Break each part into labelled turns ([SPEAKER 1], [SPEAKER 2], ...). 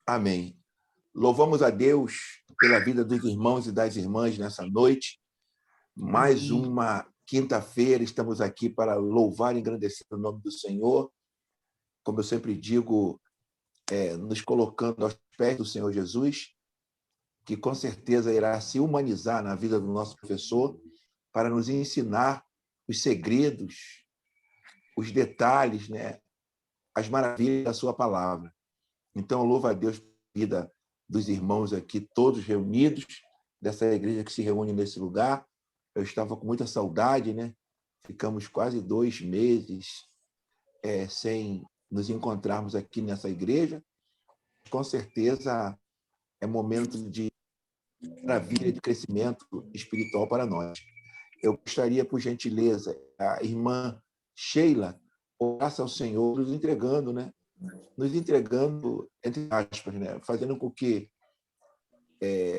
[SPEAKER 1] Amém. Louvamos a Deus pela vida dos irmãos e das irmãs nessa noite. Mais uma quinta-feira, estamos aqui para louvar e engrandecer o nome do Senhor. Como eu sempre digo, nos colocando aos pés do Senhor Jesus, que com certeza irá se humanizar na vida do nosso professor para nos ensinar os segredos, os detalhes, né, as maravilhas da sua palavra. Então, louvo a Deus pela vida dos irmãos aqui, todos reunidos, dessa igreja que se reúne nesse lugar. Eu estava com muita saudade, né? Ficamos quase 2 meses sem nos encontrarmos aqui nessa igreja. Com certeza é momento de maravilha, de crescimento espiritual para nós. Eu gostaria, por gentileza, a irmã Sheila orasse ao Senhor, nos entregando, né? Nos entregando, entre aspas, né? Fazendo com que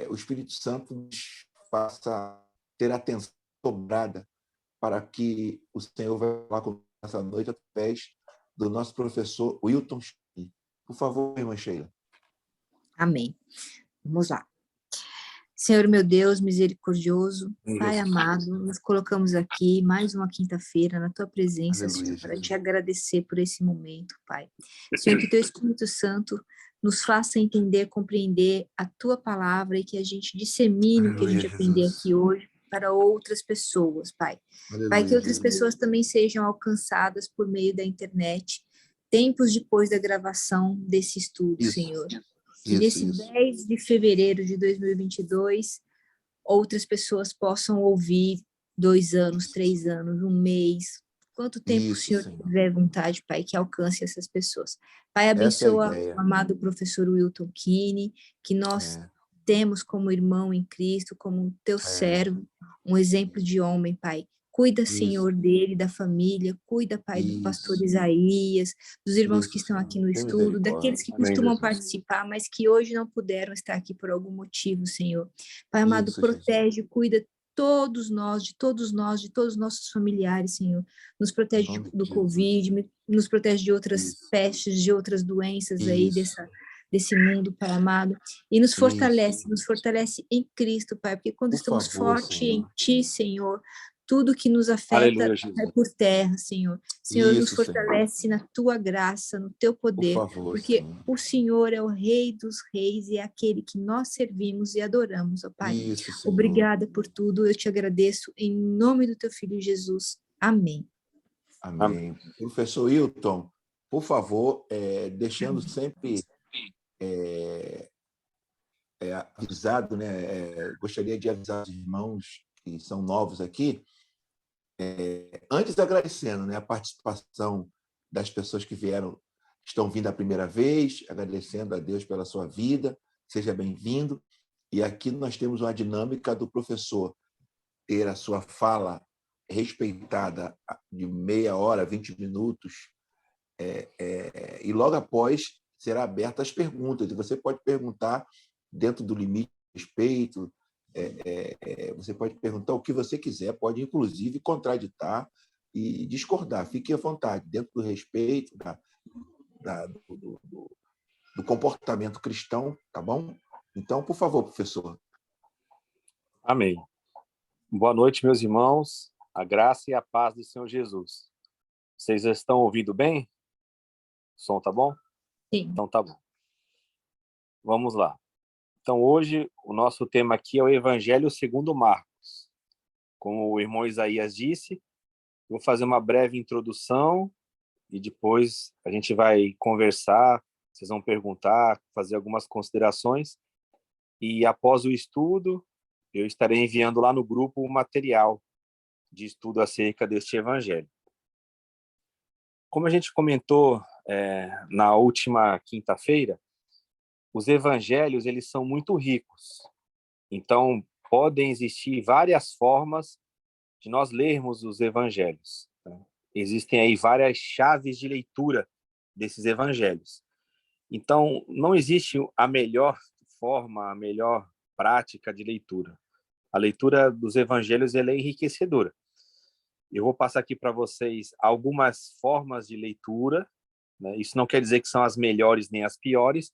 [SPEAKER 1] o Espírito Santo nos faça ter atenção dobrada para que o Senhor vai falar com essa noite através do nosso professor Wilton. Por favor, irmã Sheila.
[SPEAKER 2] Amém. Vamos lá. Senhor, meu Deus, misericordioso, Pai amado, nos colocamos aqui mais uma quinta-feira na Tua presença, Aleluia, Senhor, para te agradecer por esse momento, Pai. Senhor, que Teu Espírito Santo nos faça entender, compreender a Tua palavra e que a gente dissemine Aleluia, o que a gente aprender aqui hoje para outras pessoas, Pai. Aleluia, Pai, que outras pessoas também sejam alcançadas por meio da internet, tempos depois da gravação desse estudo, Senhor. Que nesse 10 de fevereiro de 2022, outras pessoas possam ouvir 2 anos, 3 anos, 1 mês, quanto tempo o Senhor tiver vontade, Pai, que alcance essas pessoas. Pai, abençoa o amado professor Wilton Kine, que nós temos como irmão em Cristo, como teu servo, um exemplo de homem, Pai. Cuida, Senhor, dele, da família, cuida, Pai, do pastor Isaías, dos irmãos que estão aqui no estudo, daqueles que costumam participar, mas que hoje não puderam estar aqui por algum motivo, Senhor. Pai amado, protege, cuida todos nós, de todos os nossos familiares, Senhor. Nos protege do Covid, nos protege de outras pestes, de outras doenças aí desse mundo, Pai amado, e nos fortalece em Cristo, Pai, porque quando estamos fortes em Ti, Senhor, tudo que nos afeta cai por terra, Senhor. Senhor, nos fortalece na Tua graça, no Teu poder, porque o Senhor é o Rei dos Reis e é aquele que nós servimos e adoramos, ó Pai. Obrigada por tudo, eu te agradeço em nome do Teu Filho Jesus. Amém.
[SPEAKER 1] Amém. Professor Wilton, por favor, deixando sempre avisado, né? Gostaria de avisar os irmãos que são novos aqui, antes agradecendo, né, a participação das pessoas que estão vindo a primeira vez, agradecendo a Deus pela sua vida, seja bem-vindo. E aqui nós temos uma dinâmica do professor ter a sua fala respeitada de meia hora, 20 minutos, e logo após será aberta as perguntas, e você pode perguntar dentro do limite de respeito, você pode perguntar o que você quiser, pode inclusive contraditar e discordar, fique à vontade, dentro do respeito, do comportamento cristão, tá bom? Então, por favor, professor.
[SPEAKER 3] Amém. Boa noite, meus irmãos, a graça e a paz do Senhor Jesus. Vocês estão ouvindo bem? O som tá bom?
[SPEAKER 2] Sim.
[SPEAKER 3] Então tá bom. Vamos lá. Então, hoje, o nosso tema aqui é o Evangelho segundo Marcos. Como o irmão Isaías disse, vou fazer uma breve introdução e depois a gente vai conversar, vocês vão perguntar, fazer algumas considerações. E após o estudo, eu estarei enviando lá no grupo o material de estudo acerca deste Evangelho. Como a gente comentou na última quinta-feira, os evangelhos eles são muito ricos. Então, podem existir várias formas de nós lermos os evangelhos. Existem aí várias chaves de leitura desses evangelhos. Então, não existe a melhor forma, a melhor prática de leitura. A leitura dos evangelhos ela é enriquecedora. Eu vou passar aqui para vocês algumas formas de leitura, né? Isso não quer dizer que são as melhores nem as piores,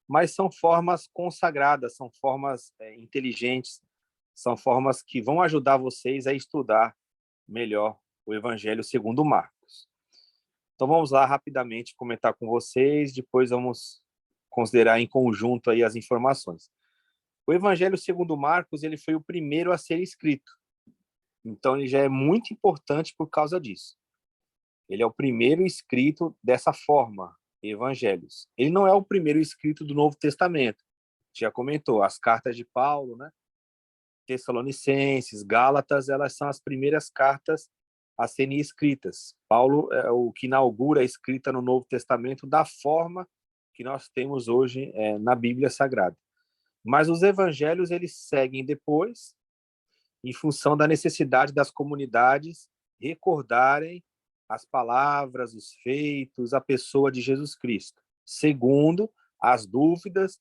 [SPEAKER 3] mas são formas consagradas, são formas inteligentes, são formas que vão ajudar vocês a estudar melhor o Evangelho segundo Marcos. Então vamos lá rapidamente comentar com vocês, depois vamos considerar em conjunto aí as informações. O Evangelho segundo Marcos, ele foi o primeiro a ser escrito. Então ele já é muito importante por causa disso. Ele é o primeiro escrito dessa forma, evangelhos. Ele não é o primeiro escrito do Novo Testamento. Já comentou, as cartas de Paulo, né? Tessalonicenses, Gálatas, elas são as primeiras cartas a serem escritas. Paulo é o que inaugura a escrita no Novo Testamento da forma que nós temos hoje na Bíblia Sagrada. Mas os evangelhos, eles seguem depois, em função da necessidade das comunidades recordarem as palavras, os feitos, a pessoa de Jesus Cristo, segundo as dúvidas,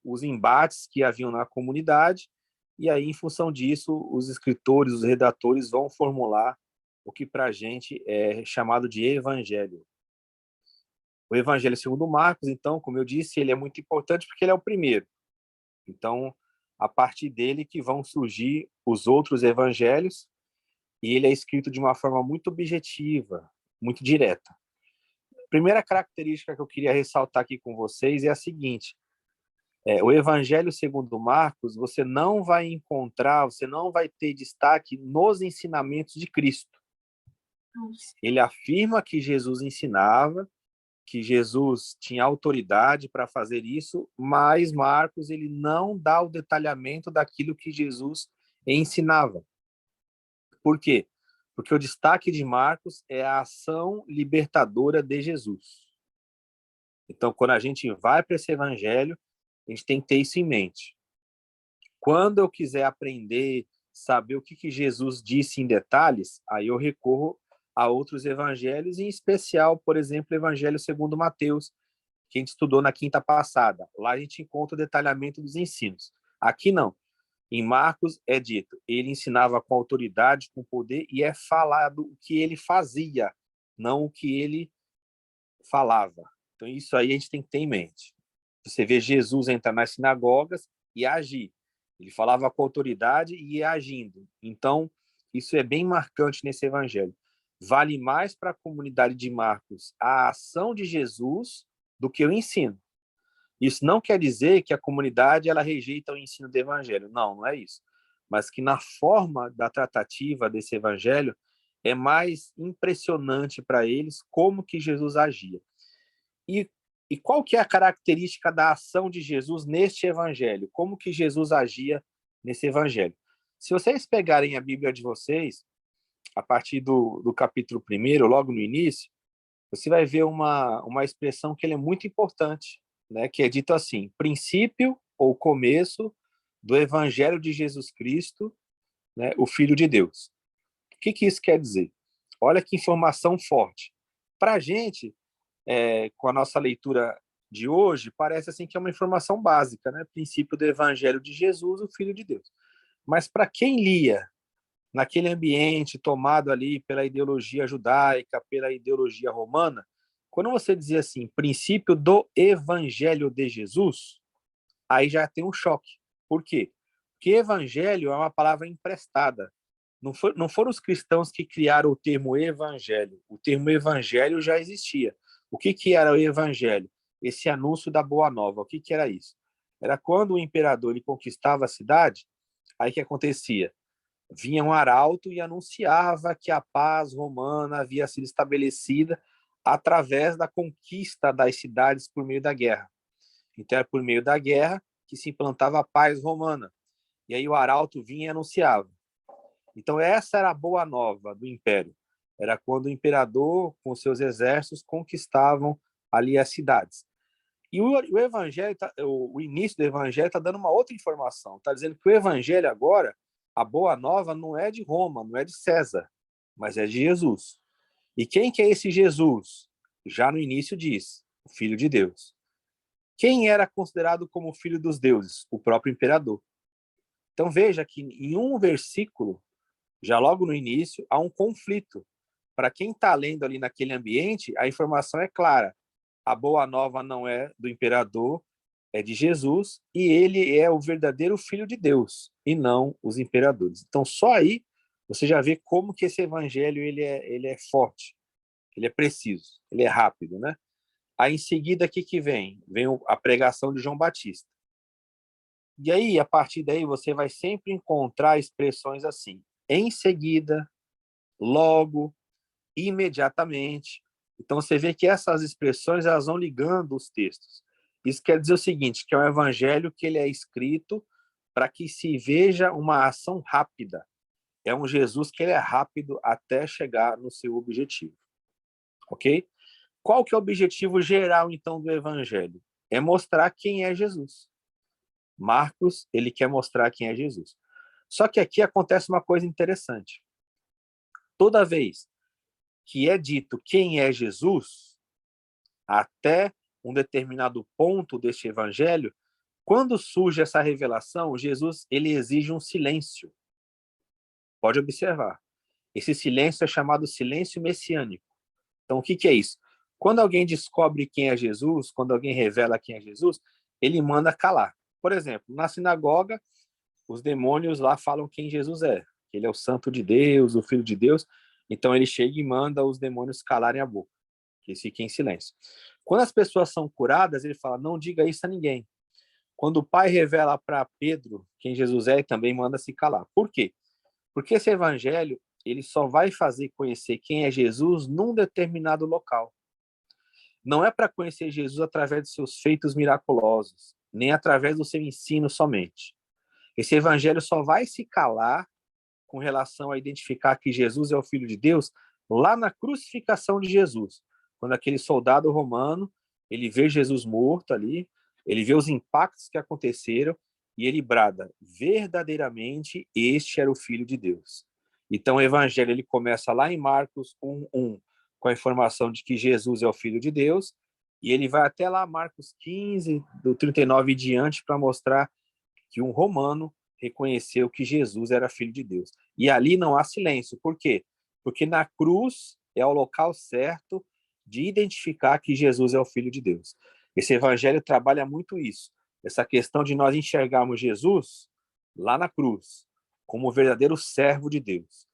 [SPEAKER 3] os embates que haviam na comunidade, e aí, em função disso, os escritores, os redatores vão formular o que para a gente é chamado de evangelho. O Evangelho segundo Marcos, então, como eu disse, ele é muito importante porque ele é o primeiro. Então, a partir dele que vão surgir os outros evangelhos, e ele é escrito de uma forma muito objetiva, muito direta. A primeira característica que eu queria ressaltar aqui com vocês é a seguinte: o Evangelho segundo Marcos, você não vai encontrar, você não vai ter destaque nos ensinamentos de Cristo. Ele afirma que Jesus ensinava, que Jesus tinha autoridade para fazer isso, mas Marcos ele não dá o detalhamento daquilo que Jesus ensinava. Por quê? Porque o destaque de Marcos é a ação libertadora de Jesus. Então, quando a gente vai para esse evangelho, a gente tem que ter isso em mente. Quando eu quiser aprender, saber o que Jesus disse em detalhes, aí eu recorro a outros evangelhos, em especial, por exemplo, o Evangelho segundo Mateus, que a gente estudou na quinta passada. Lá a gente encontra o detalhamento dos ensinos. Aqui não. Em Marcos é dito, ele ensinava com autoridade, com poder, e é falado o que ele fazia, não o que ele falava. Então isso aí a gente tem que ter em mente. Você vê Jesus entrar nas sinagogas e agir. Ele falava com autoridade e ia agindo. Então isso é bem marcante nesse evangelho. Vale mais para a comunidade de Marcos a ação de Jesus do que o ensino. Isso não quer dizer que a comunidade ela rejeita o ensino do evangelho. Não, não é isso. Mas que na forma da tratativa desse evangelho é mais impressionante para eles como que Jesus agia. E qual que é a característica da ação de Jesus neste evangelho? Como que Jesus agia nesse evangelho? Se vocês pegarem a Bíblia de vocês, a partir do capítulo 1, logo no início, você vai ver uma expressão que ele é muito importante, né, que é dito assim: princípio ou começo do Evangelho de Jesus Cristo, né, o Filho de Deus. O que isso quer dizer? Olha que informação forte. Para a gente, com a nossa leitura de hoje, parece assim que é uma informação básica, né? Princípio do Evangelho de Jesus, o Filho de Deus. Mas para quem lia naquele ambiente tomado ali pela ideologia judaica, pela ideologia romana, quando você dizia assim, princípio do Evangelho de Jesus, aí já tem um choque. Por quê? Porque evangelho é uma palavra emprestada. Não foram os cristãos que criaram o termo evangelho. O termo evangelho já existia. O que era o evangelho? Esse anúncio da boa nova. O que era isso? Era quando o imperador ele conquistava a cidade, aí que acontecia? Vinha um arauto e anunciava que a paz romana havia sido estabelecida através da conquista das cidades por meio da guerra. Então, era por meio da guerra que se implantava a paz romana. E aí o arauto vinha e anunciava. Então, essa era a boa nova do Império. Era quando o imperador, com seus exércitos, conquistavam ali as cidades. E o evangelho, o início do evangelho está dando uma outra informação. Está dizendo que o evangelho agora, a boa nova, não é de Roma, não é de César, mas é de Jesus. E quem que é esse Jesus? Já no início diz, o Filho de Deus. Quem era considerado como filho dos deuses? O próprio imperador. Então veja que em um versículo, já logo no início, há um conflito. Para quem está lendo ali naquele ambiente, a informação é clara. a boa nova não é do imperador, é de Jesus, e ele é o verdadeiro Filho de Deus, e não os imperadores. Então, só aí você já vê como que esse evangelho ele é forte, ele é preciso, ele é rápido, né? Aí, em seguida, o que vem? Vem a pregação de João Batista. E aí, a partir daí, você vai sempre encontrar expressões assim, em seguida, logo, imediatamente. Então, você vê que essas expressões elas vão ligando os textos. Isso quer dizer o seguinte, que é um evangelho que ele é escrito para que se veja uma ação rápida. É um Jesus que ele é rápido até chegar no seu objetivo. Ok? Qual que é o objetivo geral, então, do evangelho? É mostrar quem é Jesus. Marcos, ele quer mostrar quem é Jesus. Só que aqui acontece uma coisa interessante. Toda vez que é dito quem é Jesus, até um determinado ponto deste evangelho, quando surge essa revelação, Jesus ele exige um silêncio. Pode observar. Esse silêncio é chamado silêncio messiânico. Então, o que é isso? Quando alguém descobre quem é Jesus, quando alguém revela quem é Jesus, ele manda calar. Por exemplo, na sinagoga, os demônios lá falam quem Jesus é. Que ele é o Santo de Deus, o Filho de Deus. Então, ele chega e manda os demônios calarem a boca. Que eles fiquem em silêncio. Quando as pessoas são curadas, ele fala, não diga isso a ninguém. Quando o Pai revela para Pedro quem Jesus é, ele também manda se calar. Por quê? Porque esse evangelho ele só vai fazer conhecer quem é Jesus num determinado local. Não é para conhecer Jesus através dos seus feitos miraculosos, nem através do seu ensino somente. Esse evangelho só vai se calar com relação a identificar que Jesus é o Filho de Deus lá na crucificação de Jesus. Quando aquele soldado romano, ele vê Jesus morto ali, ele vê os impactos que aconteceram e ele brada, verdadeiramente este era o Filho de Deus. Então o evangelho ele começa lá em Marcos 1:1, com a informação de que Jesus é o Filho de Deus, e ele vai até lá Marcos 15, do 39 em diante, para mostrar que um romano reconheceu que Jesus era Filho de Deus. E ali não há silêncio. Por quê? Porque na cruz é o local certo de identificar que Jesus é o Filho de Deus. Esse evangelho trabalha muito isso, essa questão de nós enxergarmos Jesus lá na cruz, como o verdadeiro servo de Deus.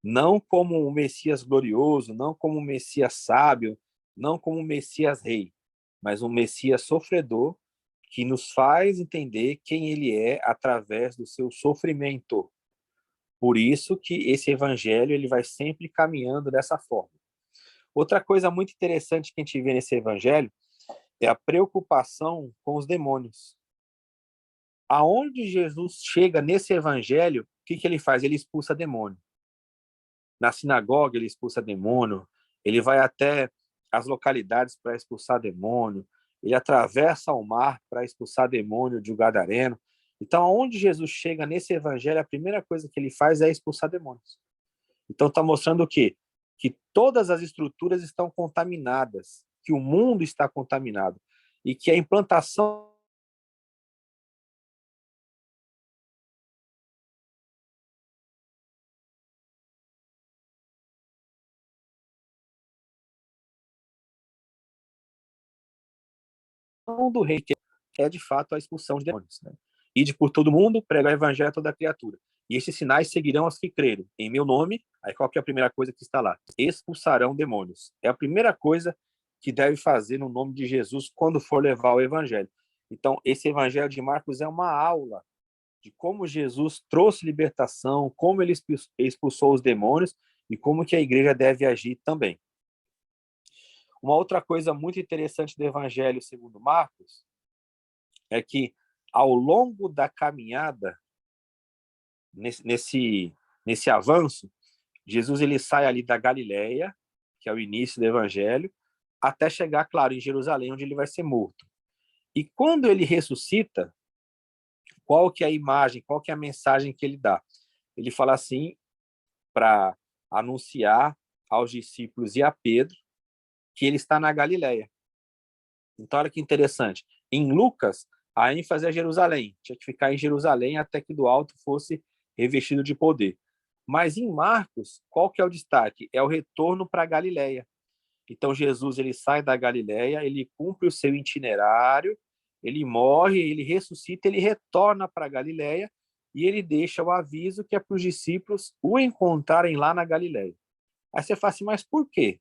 [SPEAKER 3] Não como um Messias glorioso, não como um Messias sábio, não como um Messias rei, mas um Messias sofredor que nos faz entender quem ele é através do seu sofrimento. Por isso que esse evangelho ele vai sempre caminhando dessa forma. Outra coisa muito interessante que a gente vê nesse evangelho é a preocupação com os demônios. Aonde Jesus chega nesse evangelho, o que ele faz? Ele expulsa demônio. Na sinagoga ele expulsa demônio, ele vai até as localidades para expulsar demônio, ele atravessa o mar para expulsar demônio de um gadareno. Então, aonde Jesus chega nesse evangelho, a primeira coisa que ele faz é expulsar demônios. Então, está mostrando o quê? Que todas as estruturas estão contaminadas, que o mundo está contaminado e que a implantação do rei, que é de fato a expulsão de demônios. Né? Ide por todo mundo, prega o evangelho a toda criatura. E esses sinais seguirão os que crerem. Em meu nome, aí qual que é a primeira coisa que está lá? Expulsarão demônios. É a primeira coisa que deve fazer no nome de Jesus quando for levar o evangelho. Então, esse evangelho de Marcos é uma aula de como Jesus trouxe libertação, como ele expulsou os demônios e como que a igreja deve agir também. Uma outra coisa muito interessante do evangelho segundo Marcos é que ao longo da caminhada nesse avanço, Jesus ele sai ali da Galileia, que é o início do evangelho, até chegar, claro, em Jerusalém, onde ele vai ser morto. E quando ele ressuscita, qual que é a imagem, qual que é a mensagem que ele dá? Ele fala assim, para anunciar aos discípulos e a Pedro que ele está na Galileia. Então, olha que interessante. Em Lucas, a ênfase é Jerusalém. Tinha que ficar em Jerusalém até que do alto fosse revestido de poder. Mas em Marcos, qual que é o destaque? É o retorno para a Galileia. Então, Jesus ele sai da Galileia, ele cumpre o seu itinerário, ele morre, ele ressuscita, ele retorna para a Galileia e ele deixa o aviso que é para os discípulos o encontrarem lá na Galileia. Aí você fala assim, mas por quê?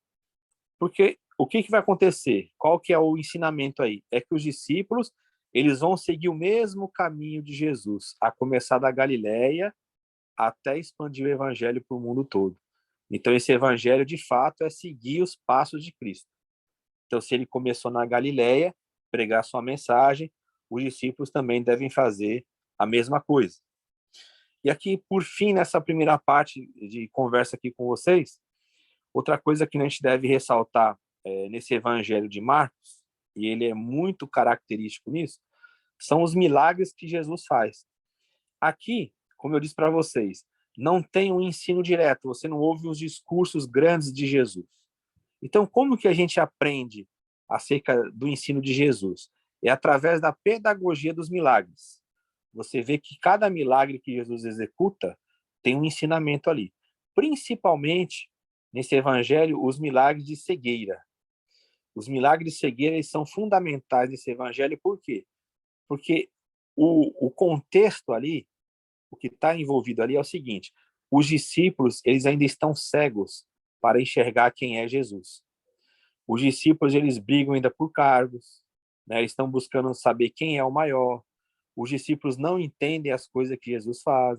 [SPEAKER 3] Porque o que vai acontecer? Qual que é o ensinamento aí? É que os discípulos eles vão seguir o mesmo caminho de Jesus, a começar da Galileia até expandir o evangelho para o mundo todo. Então, esse evangelho, de fato, é seguir os passos de Cristo. Então, se ele começou na Galileia, pregar sua mensagem, os discípulos também devem fazer a mesma coisa. E aqui, por fim, nessa primeira parte de conversa aqui com vocês, outra coisa que a gente deve ressaltar nesse evangelho de Marcos, e ele é muito característico nisso, são os milagres que Jesus faz. Aqui, como eu disse para vocês, não tem um ensino direto, você não ouve os discursos grandes de Jesus. Então, como que a gente aprende acerca do ensino de Jesus? É através da pedagogia dos milagres. Você vê que cada milagre que Jesus executa tem um ensinamento ali. Principalmente, nesse evangelho, os milagres de cegueira. Os milagres de cegueira eles são fundamentais nesse evangelho, por quê? Porque o contexto ali, o que está envolvido ali é o seguinte, os discípulos eles ainda estão cegos para enxergar quem é Jesus. Os discípulos eles brigam ainda por cargos, né? Eles estão buscando saber quem é o maior. Os discípulos não entendem as coisas que Jesus faz.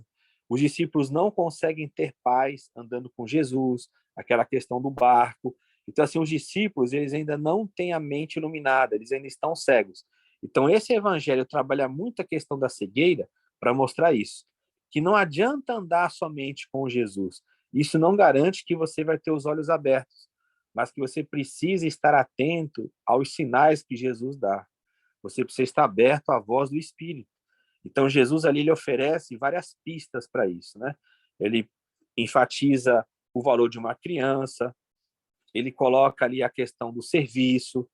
[SPEAKER 3] Os discípulos não conseguem ter paz andando com Jesus, aquela questão do barco. Então, assim, os discípulos eles ainda não têm a mente iluminada, eles ainda estão cegos. Então, esse evangelho trabalha muito a questão da cegueira para mostrar isso, que não adianta andar somente com Jesus. Isso não garante que você vai ter os olhos abertos, mas que você precisa estar atento aos sinais que Jesus dá. Você precisa estar aberto à voz do Espírito. Então, Jesus ali ele oferece várias pistas para isso, né? Ele enfatiza o valor de uma criança, ele coloca ali a questão do serviço,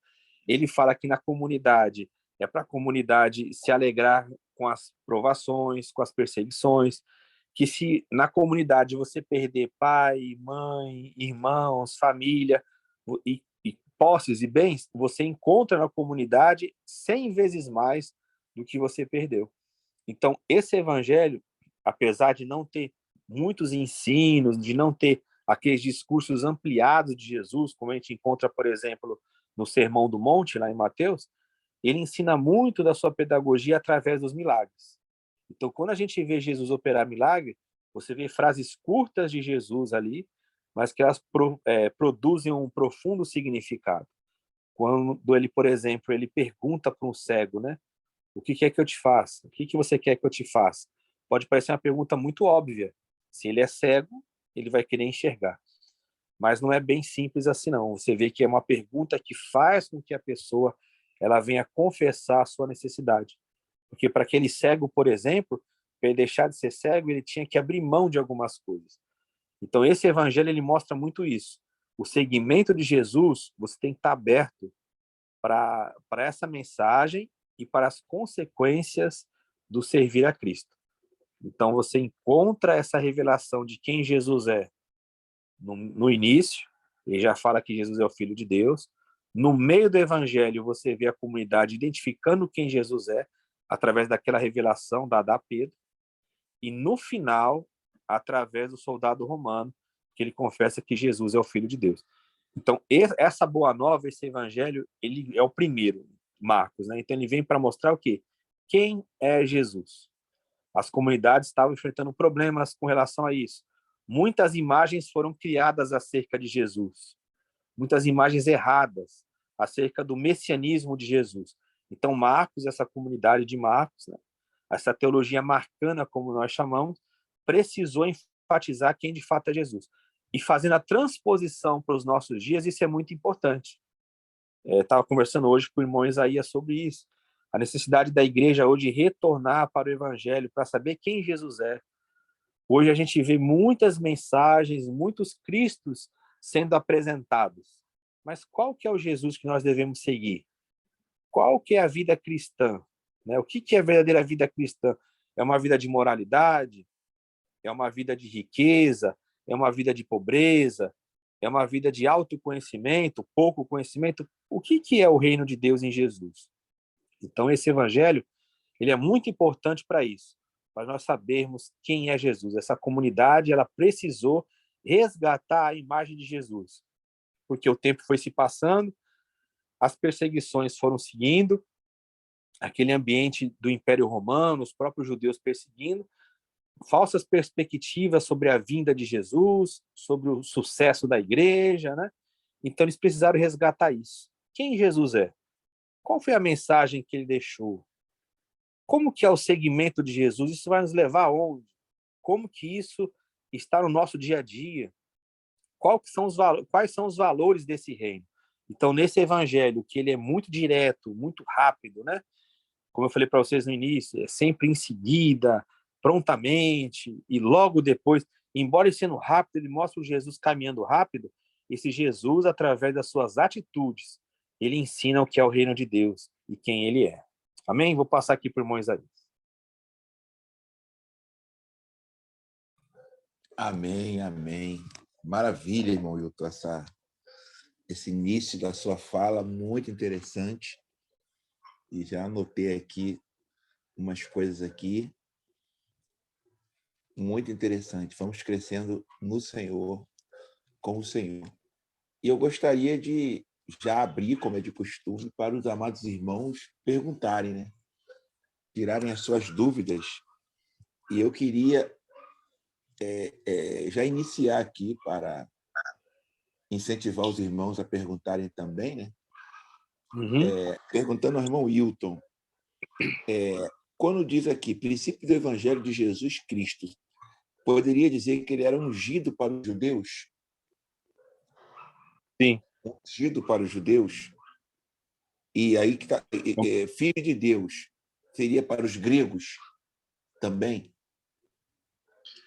[SPEAKER 3] ele fala que na comunidade é para a comunidade se alegrar com as provações, com as perseguições, que se na comunidade você perder pai, mãe, irmãos, família e posses e bens, você encontra na comunidade 100 vezes mais do que você perdeu. Então, esse evangelho, apesar de não ter muitos ensinos, de não ter aqueles discursos ampliados de Jesus, como a gente encontra, por exemplo, no Sermão do Monte, lá em Mateus, ele ensina muito da sua pedagogia através dos milagres. Então, quando a gente vê Jesus operar milagre, você vê frases curtas de Jesus ali, mas que elas produzem um profundo significado. Quando ele, por exemplo, ele pergunta para um cego, né? O que quer que eu te faça? O que você quer que eu te faça? Pode parecer uma pergunta muito óbvia. Se ele é cego, ele vai querer enxergar. Mas não é bem simples assim, não. Você vê que é uma pergunta que faz com que a pessoa ela venha confessar a sua necessidade. Porque para aquele cego, por exemplo, para ele deixar de ser cego, ele tinha que abrir mão de algumas coisas. Então, esse evangelho ele mostra muito isso. O seguimento de Jesus, você tem que estar aberto para essa mensagem e para as consequências do servir a Cristo. Então, você encontra essa revelação de quem Jesus é no início, ele já fala que Jesus é o Filho de Deus. No meio do evangelho, você vê a comunidade identificando quem Jesus é, através daquela revelação dada a Pedro. E no final, através do soldado romano, que ele confessa que Jesus é o Filho de Deus. Então, essa boa nova, esse evangelho, ele é o primeiro, Marcos, né? Então, ele vem para mostrar o quê? Quem é Jesus? As comunidades estavam enfrentando problemas com relação a isso. Muitas imagens foram criadas acerca de Jesus. Muitas imagens erradas acerca do messianismo de Jesus. Então, Marcos, essa comunidade de Marcos, né? Essa teologia marcana, como nós chamamos, precisou enfatizar quem de fato é Jesus. E fazendo a transposição para os nossos dias, isso é muito importante. Estava conversando hoje com o irmão Isaías sobre isso. A necessidade da igreja hoje retornar para o evangelho, para saber quem Jesus é. Hoje a gente vê muitas mensagens, muitos cristos sendo apresentados. Mas qual que é o Jesus que nós devemos seguir? Qual que é a vida cristã? Né? O que é a verdadeira vida cristã? É uma vida de moralidade? É uma vida de riqueza? É uma vida de pobreza? É uma vida de autoconhecimento, pouco conhecimento? O que é o reino de Deus em Jesus? Então, esse evangelho, ele é muito importante para isso, para nós sabermos quem é Jesus. Essa comunidade, ela precisou resgatar a imagem de Jesus, porque o tempo foi se passando, as perseguições foram seguindo, aquele ambiente do Império Romano, os próprios judeus perseguindo, falsas perspectivas sobre a vinda de Jesus, sobre o sucesso da igreja, né? Então, eles precisaram resgatar isso. Quem Jesus é? Qual foi a mensagem que ele deixou? Como que é o segmento de Jesus? Isso vai nos levar aonde? Como que isso está no nosso dia a dia? Quais são os valores desse reino? Então, nesse evangelho, que ele é muito direto, muito rápido, né? Como eu falei para vocês no início, é sempre em seguida, prontamente, e logo depois, embora ele sendo rápido, ele mostra o Jesus caminhando rápido, esse Jesus, através das suas atitudes, ele ensina o que é o reino de Deus e quem ele é. Amém? Vou passar aqui para o irmão Isaías.
[SPEAKER 1] Amém, amém. Maravilha, irmão Hilton, esse início da sua fala, muito interessante. E já anotei aqui umas coisas aqui. Muito interessante. Vamos crescendo no Senhor, com o Senhor. E eu gostaria de já abrir, como é de costume, para os amados irmãos perguntarem, né? Tirarem as suas dúvidas. E eu queria já iniciar aqui para incentivar os irmãos a perguntarem também, né? Perguntando ao irmão Hilton, quando diz aqui, princípio do Evangelho de Jesus Cristo, poderia dizer que ele era ungido para os judeus?
[SPEAKER 3] Sim.
[SPEAKER 1] Ungido para os judeus? E aí que está, filho de Deus, seria para os gregos também?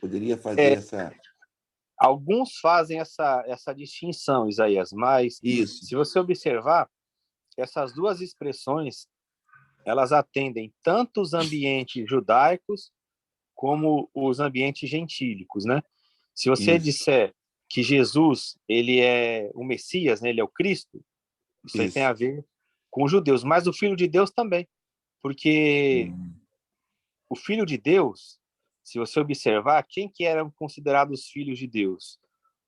[SPEAKER 1] Poderia fazer essa...
[SPEAKER 3] Alguns fazem essa distinção, Isaías, mas
[SPEAKER 1] Isso.
[SPEAKER 3] Se você observar, essas duas expressões, elas atendem tanto os ambientes judaicos como os ambientes gentílicos, né? Se você disser que Jesus, ele é o Messias, né? Ele é o Cristo, isso aí tem a ver com os judeus, mas o Filho de Deus também, porque o Filho de Deus, se você observar, quem que eram considerados os filhos de Deus?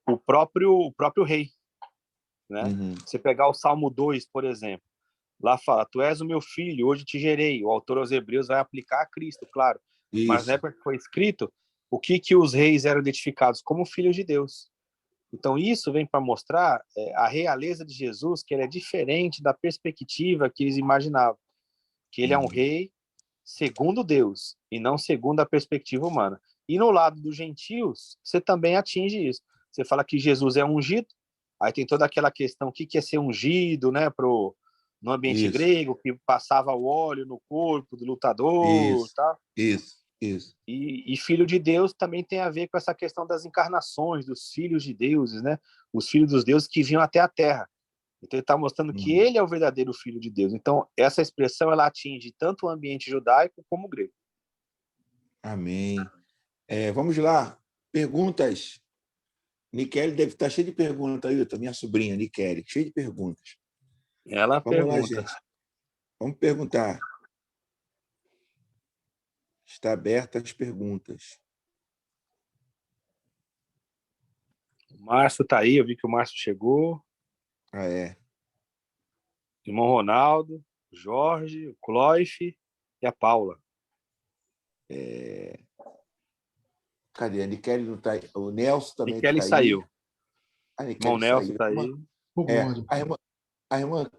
[SPEAKER 3] O próprio rei, né? Você pegar o Salmo 2, por exemplo, lá fala, tu és o meu filho, hoje te gerei. O autor aos Hebreus vai aplicar a Cristo, claro.
[SPEAKER 1] Isso.
[SPEAKER 3] Mas na época que foi escrito, o que os reis eram identificados? Como filhos de Deus. Então isso vem para mostrar a realeza de Jesus, que ele é diferente da perspectiva que eles imaginavam. Que ele é um rei segundo Deus, e não segundo a perspectiva humana. E no lado dos gentios, você também atinge isso. Você fala que Jesus é ungido, aí tem toda aquela questão, o que é ser ungido, né, no ambiente grego, que passava o óleo no corpo do lutador. Tá?
[SPEAKER 1] Isso.
[SPEAKER 3] E filho de Deus também tem a ver com essa questão das encarnações, dos filhos de deuses, né? Os filhos dos deuses que vinham até a terra. Então ele está mostrando que ele é o verdadeiro filho de Deus. Então essa expressão ela atinge tanto o ambiente judaico como o grego.
[SPEAKER 1] Amém. Vamos lá. Perguntas. Niquele deve estar cheia de perguntas, Ailton, minha sobrinha, Niquele, cheia de perguntas.
[SPEAKER 3] Ela
[SPEAKER 1] Vamos
[SPEAKER 3] pergunta.
[SPEAKER 1] lá, gente. Vamos perguntar. Está aberta as perguntas.
[SPEAKER 3] O Márcio está aí, eu vi que o Márcio chegou. Irmão Ronaldo, Jorge, o Cloif e a Paula.
[SPEAKER 1] Cadê? A Niquele não está aí. O Nelson também está aí.
[SPEAKER 3] Niquele saiu.
[SPEAKER 1] Irmão
[SPEAKER 3] Nelson está aí.
[SPEAKER 1] A irmã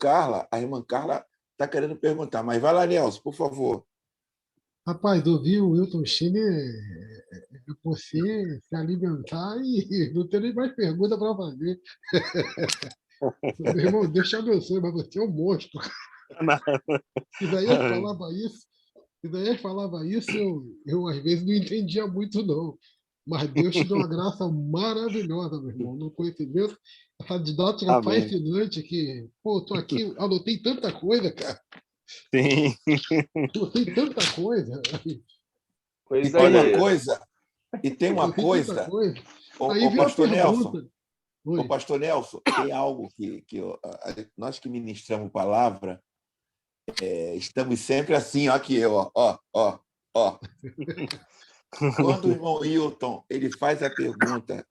[SPEAKER 1] Carla está querendo perguntar, mas vai lá, Nelson, por favor.
[SPEAKER 4] Rapaz, ouvir o Wilton Chile você se alimentar e não tem nem mais pergunta para fazer. Meu irmão, Deus te abençoe, mas você é um monstro. Isaías falava isso, eu às vezes não entendia muito, não. Mas Deus te deu uma graça maravilhosa, meu irmão, no conhecimento, essa didática fascinante que, pô, tô aqui, anotei tanta coisa, cara.
[SPEAKER 3] Sim.
[SPEAKER 4] Anotei tanta coisa.
[SPEAKER 3] Pois
[SPEAKER 1] e tem uma coisa,
[SPEAKER 4] Aí veio
[SPEAKER 1] pastor
[SPEAKER 4] a pergunta.
[SPEAKER 1] Nelson, Ô, pastor Nelson, tem algo nós que ministramos palavra, estamos sempre assim, ó, aqui, ó. Quando o irmão Hilton ele faz a pergunta,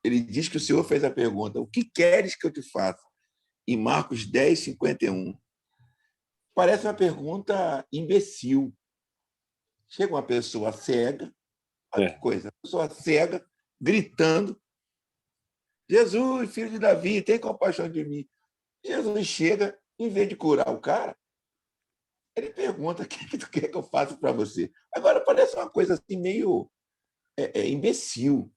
[SPEAKER 1] ele diz que o Senhor fez a pergunta, o que queres que eu te faça? Em Marcos 10, 51. Parece uma pergunta imbecil. Chega uma pessoa cega, olha que coisa, uma pessoa cega, gritando, Jesus, filho de Davi, tem compaixão de mim. Jesus chega, em vez de curar o cara, ele pergunta, o que tu quer que eu faça para você? Agora, parece uma coisa assim meio imbecil.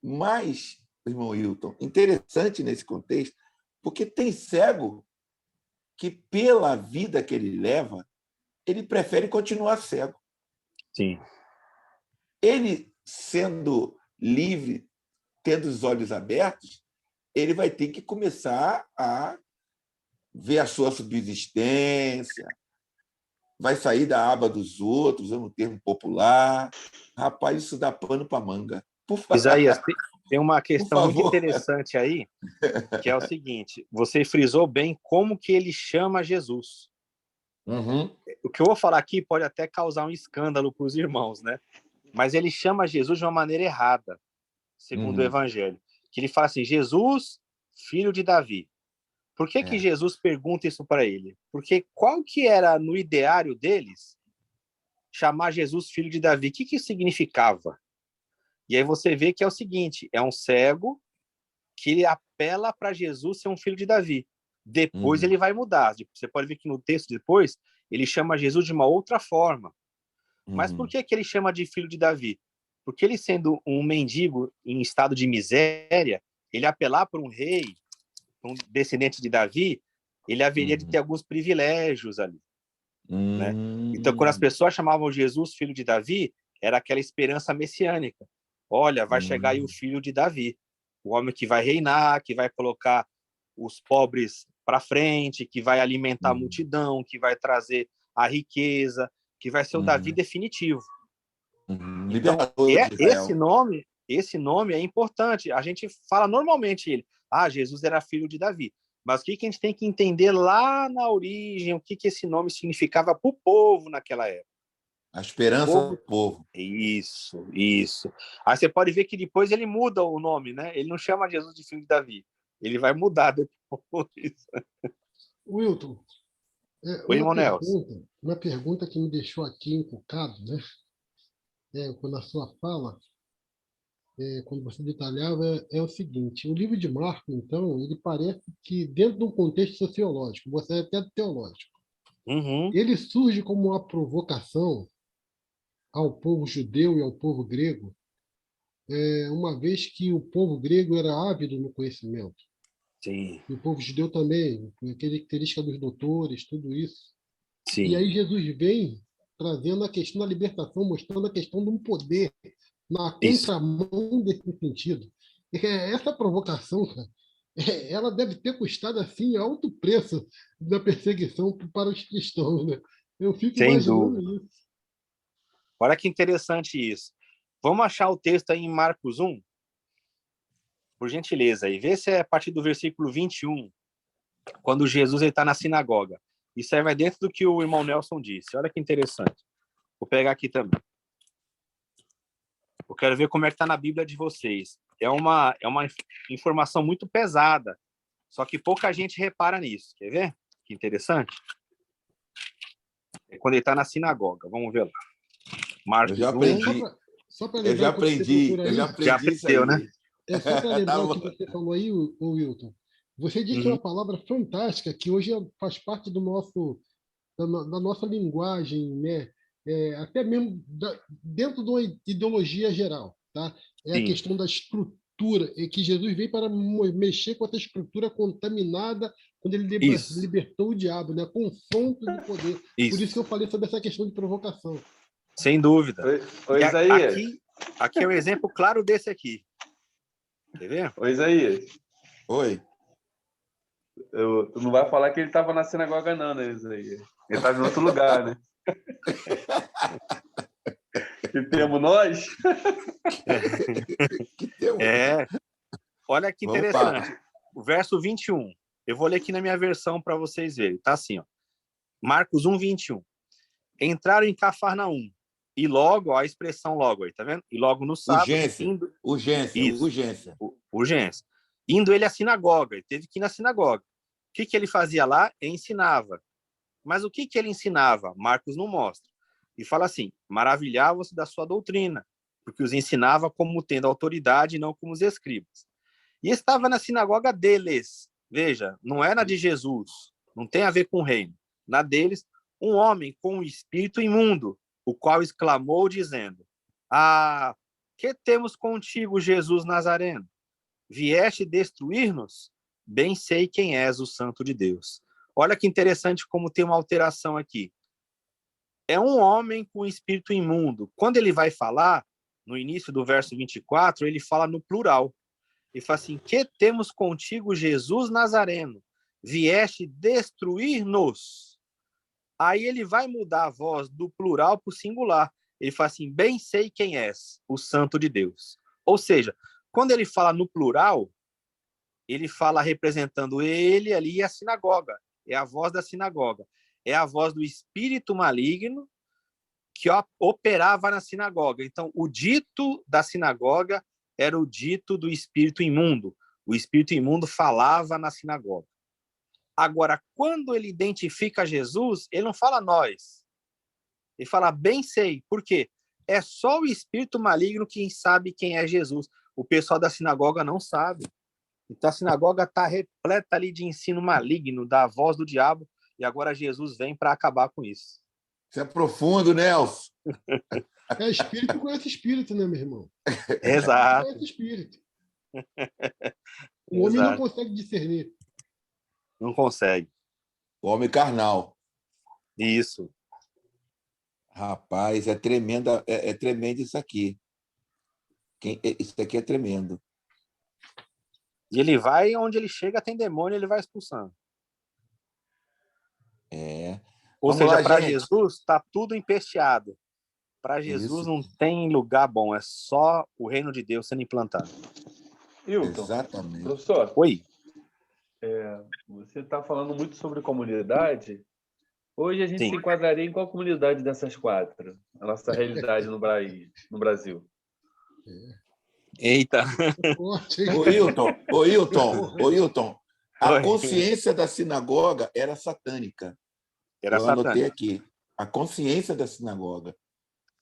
[SPEAKER 1] Mas, irmão Hilton, interessante nesse contexto, porque tem cego que, pela vida que ele leva, ele prefere continuar cego.
[SPEAKER 3] Sim.
[SPEAKER 1] Ele, sendo livre, tendo os olhos abertos, ele vai ter que começar a ver a sua subsistência, vai sair da aba dos outros, é um termo popular. Rapaz, isso dá pano para manga. Por favor.
[SPEAKER 3] Isaías, tem uma questão muito interessante aí, que é o seguinte, você frisou bem como que ele chama Jesus.
[SPEAKER 1] Uhum.
[SPEAKER 3] O que eu vou falar aqui pode até causar um escândalo para os irmãos, né? Mas ele chama Jesus de uma maneira errada, segundo o Evangelho. Que ele fala assim, Jesus, filho de Davi. Por que que Jesus pergunta isso para ele? Porque qual que era, no ideário deles, chamar Jesus filho de Davi? O que que isso significava? E aí você vê que é o seguinte, é um cego que ele apela para Jesus ser um filho de Davi. Depois ele vai mudar. Você pode ver que no texto depois, ele chama Jesus de uma outra forma. Mas por que que ele chama de filho de Davi? Porque ele, sendo um mendigo em estado de miséria, ele apelar para um rei, um descendente de Davi, ele haveria de ter alguns privilégios ali. Né? Então, quando as pessoas chamavam Jesus filho de Davi, era aquela esperança messiânica. Olha, vai chegar aí o filho de Davi, o homem que vai reinar, que vai colocar os pobres para frente, que vai alimentar a multidão, que vai trazer a riqueza, que vai ser o Davi definitivo. Então, esse nome é importante. A gente fala normalmente ele, Jesus era filho de Davi. Mas o que a gente tem que entender lá na origem, o que esse nome significava para o povo naquela época?
[SPEAKER 1] A esperança do povo.
[SPEAKER 3] Isso. Aí você pode ver que depois ele muda o nome, né? Ele não chama Jesus de filho de Davi. Ele vai mudar depois.
[SPEAKER 4] Wilton, uma pergunta que me deixou aqui encucado, né? Quando a sua fala, quando você detalhava, é o seguinte: o livro de Marcos, então, ele parece que, dentro de um contexto sociológico, você é até teológico, ele surge como uma provocação ao povo judeu e ao povo grego, uma vez que o povo grego era ávido no conhecimento.
[SPEAKER 3] Sim.
[SPEAKER 4] E o povo judeu também, com a característica dos doutores, tudo isso.
[SPEAKER 3] Sim.
[SPEAKER 4] E aí Jesus vem trazendo a questão da libertação, mostrando a questão de um poder na contramão desse sentido. Essa provocação, cara, ela deve ter custado assim alto preço da perseguição para os cristãos, né? Eu fico imaginando isso.
[SPEAKER 3] Olha que interessante isso. Vamos achar o texto aí em Marcos 1, por gentileza, e vê se é a partir do versículo 21, quando Jesus está na sinagoga. Isso aí vai dentro do que o irmão Nelson disse. Olha que interessante. Vou pegar aqui também. Eu quero ver como é que está na Bíblia de vocês. É uma informação muito pesada, só que pouca gente repara nisso. Quer ver? Que interessante. É quando ele está na sinagoga. Vamos ver lá. Marcos 1.
[SPEAKER 1] Eu já aprendi isso aí.
[SPEAKER 3] Né?
[SPEAKER 4] Só para lembrar o que você falou aí, Wilton. Você disse uma palavra fantástica que hoje faz parte da nossa linguagem, né? Até mesmo dentro de uma ideologia geral, tá? A questão da estrutura, que Jesus veio para mexer com essa estrutura contaminada quando ele libertou o diabo, né? Confronto de poder. Por isso que eu falei sobre essa questão de provocação.
[SPEAKER 3] Sem dúvida.
[SPEAKER 5] Isaías.
[SPEAKER 3] Aqui é um exemplo claro desse aqui. Quer ver?
[SPEAKER 5] Isaías.
[SPEAKER 1] Oi.
[SPEAKER 5] Tu não vai falar que ele estava na sinagoga, não, né, Isaías? Ele estava em outro lugar, né? Que temos nós?
[SPEAKER 3] Olha que
[SPEAKER 1] Vamos
[SPEAKER 3] interessante. O verso 21. Eu vou ler aqui na minha versão para vocês verem. Tá assim, ó. Marcos 1, 21. Entraram em Cafarnaum. E logo, ó, a expressão logo aí, tá vendo? E logo no sábado...
[SPEAKER 1] Urgência.
[SPEAKER 3] Urgência. Indo ele à sinagoga. Ele teve que ir na sinagoga. O que ele fazia lá? Ele ensinava. Mas o que ele ensinava? Marcos não mostra. E fala assim, maravilhavam-se da sua doutrina, porque os ensinava como tendo autoridade e não como os escribas. E estava na sinagoga deles. Veja, não é na de Jesus. Não tem a ver com o reino. Na deles, um homem com um espírito imundo, o qual exclamou dizendo, que temos contigo, Jesus Nazareno? Vieste destruir-nos? Bem sei quem és, o Santo de Deus. Olha que interessante como tem uma alteração aqui. É um homem com espírito imundo. Quando ele vai falar, no início do verso 24, ele fala no plural. Ele fala assim, que temos contigo, Jesus Nazareno? Vieste destruir-nos? Aí ele vai mudar a voz do plural para o singular. Ele fala assim, bem sei quem és, o Santo de Deus. Ou seja, quando ele fala no plural, ele fala representando ele ali e a sinagoga. É a voz da sinagoga. É a voz do espírito maligno que operava na sinagoga. Então, o dito da sinagoga era o dito do espírito imundo. O espírito imundo falava na sinagoga. Agora, quando ele identifica Jesus, ele não fala nós. Ele fala bem sei. Por quê? É só o espírito maligno quem sabe quem é Jesus. O pessoal da sinagoga não sabe. Então, a sinagoga está repleta ali de ensino maligno, da voz do diabo, e agora Jesus vem para acabar com isso.
[SPEAKER 1] Isso é profundo, Nelson.
[SPEAKER 4] Espírito conhece espírito, né, meu irmão?
[SPEAKER 3] Exato.
[SPEAKER 4] Conhece espírito. O homem não consegue discernir.
[SPEAKER 3] Não consegue.
[SPEAKER 1] O homem carnal.
[SPEAKER 3] Isso.
[SPEAKER 1] Rapaz, é tremendo isso aqui. Isso aqui é tremendo.
[SPEAKER 3] E ele vai, onde ele chega, tem demônio, ele vai expulsando. Ou seja, para Jesus está tudo empesteado. Para Jesus não tem lugar bom, é só o reino de Deus sendo implantado.
[SPEAKER 5] Hilton,
[SPEAKER 1] exatamente.
[SPEAKER 5] Professor,
[SPEAKER 3] oi.
[SPEAKER 5] Você está falando muito sobre comunidade. Hoje a gente
[SPEAKER 3] Sim.
[SPEAKER 5] se enquadraria em qual comunidade dessas 4? A nossa realidade no Brasil.
[SPEAKER 3] Eita.
[SPEAKER 1] Ô, Hilton, a consciência da sinagoga era satânica. Eu anotei aqui. A consciência da sinagoga.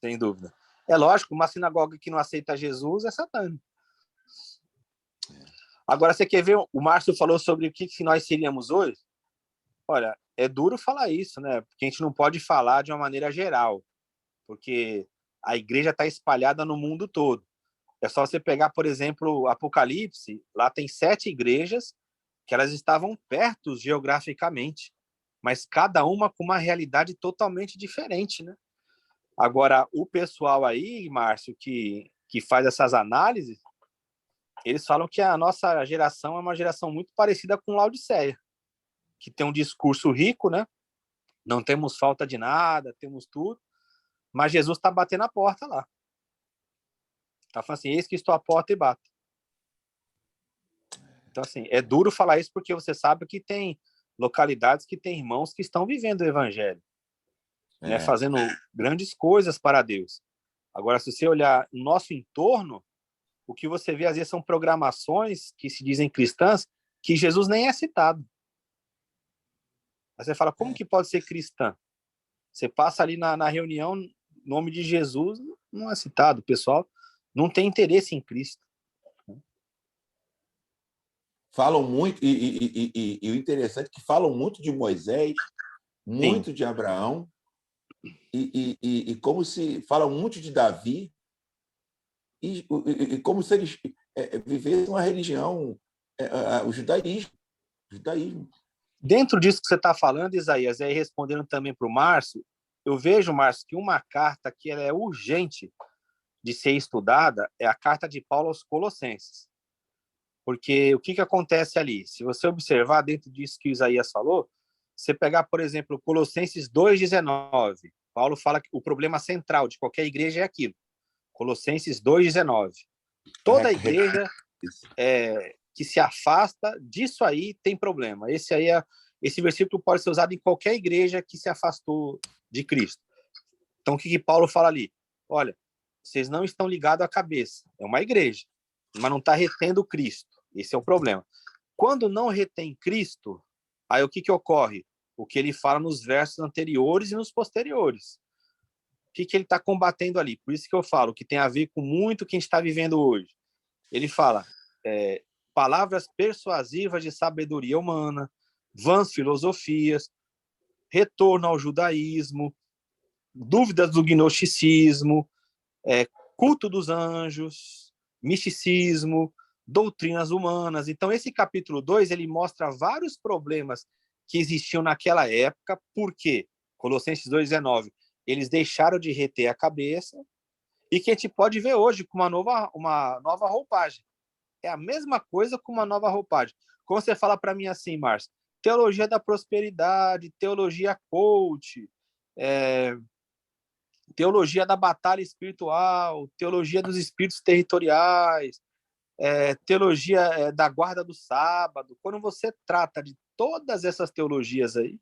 [SPEAKER 3] Sem dúvida. É lógico, uma sinagoga que não aceita Jesus é satânica. Agora, você quer ver? O Márcio falou sobre o que nós seríamos hoje. Olha, é duro falar isso, né? Porque a gente não pode falar de uma maneira geral, porque a igreja está espalhada no mundo todo. É só você pegar, por exemplo, Apocalipse, lá tem 7 igrejas que elas estavam perto geograficamente, mas cada uma com uma realidade totalmente diferente, né? Agora, o pessoal aí, Márcio, que faz essas análises, eles falam que a nossa geração é uma geração muito parecida com Laodiceia, que tem um discurso rico, né? Não temos falta de nada, temos tudo, mas Jesus está batendo a porta lá. Está falando assim, eis que estou à porta e bato. Então, assim, é duro falar isso porque você sabe que tem localidades que tem irmãos que estão vivendo o evangelho, né? Fazendo grandes coisas para Deus. Agora, se você olhar o nosso entorno, o que você vê às vezes são programações que se dizem cristãs que Jesus nem é citado. Aí você fala, como que pode ser cristã? Você passa ali na reunião, o nome de Jesus não é citado. O pessoal não tem interesse em Cristo.
[SPEAKER 1] Falam muito, e o interessante é que falam muito de Moisés, muito de Abraão, e como se falam muito de Davi, e como se eles vivessem uma religião, o judaísmo.
[SPEAKER 3] Dentro disso que você está falando, Isaías, e aí respondendo também para o Márcio, eu vejo, Márcio, que uma carta que ela é urgente de ser estudada é a carta de Paulo aos Colossenses. Porque o que acontece ali? Se você observar dentro disso que Isaías falou, você pegar, por exemplo, Colossenses 2,19, Paulo fala que o problema central de qualquer igreja é aquilo. Colossenses 2,19. Toda igreja que se afasta disso aí tem problema. Esse versículo pode ser usado em qualquer igreja que se afastou de Cristo. Então, o que Paulo fala ali? Olha, vocês não estão ligados à cabeça. É uma igreja, mas não está retendo Cristo. Esse é o problema. Quando não retém Cristo, aí o que ocorre? O que ele fala nos versos anteriores e nos posteriores. O que ele está combatendo ali? Por isso que eu falo, que tem a ver com muito o que a gente está vivendo hoje. Ele fala palavras persuasivas de sabedoria humana, vãs filosofias, retorno ao judaísmo, dúvidas do gnosticismo, culto dos anjos, misticismo, doutrinas humanas. Então, esse capítulo 2, ele mostra vários problemas que existiam naquela época, porque Colossenses 2,19, eles deixaram de reter a cabeça, e que a gente pode ver hoje com uma nova roupagem. É a mesma coisa com uma nova roupagem. Como você fala para mim assim, Márcio, teologia da prosperidade, teologia coach, teologia da batalha espiritual, teologia dos espíritos territoriais, teologia da guarda do sábado. Quando você trata de todas essas teologias aí,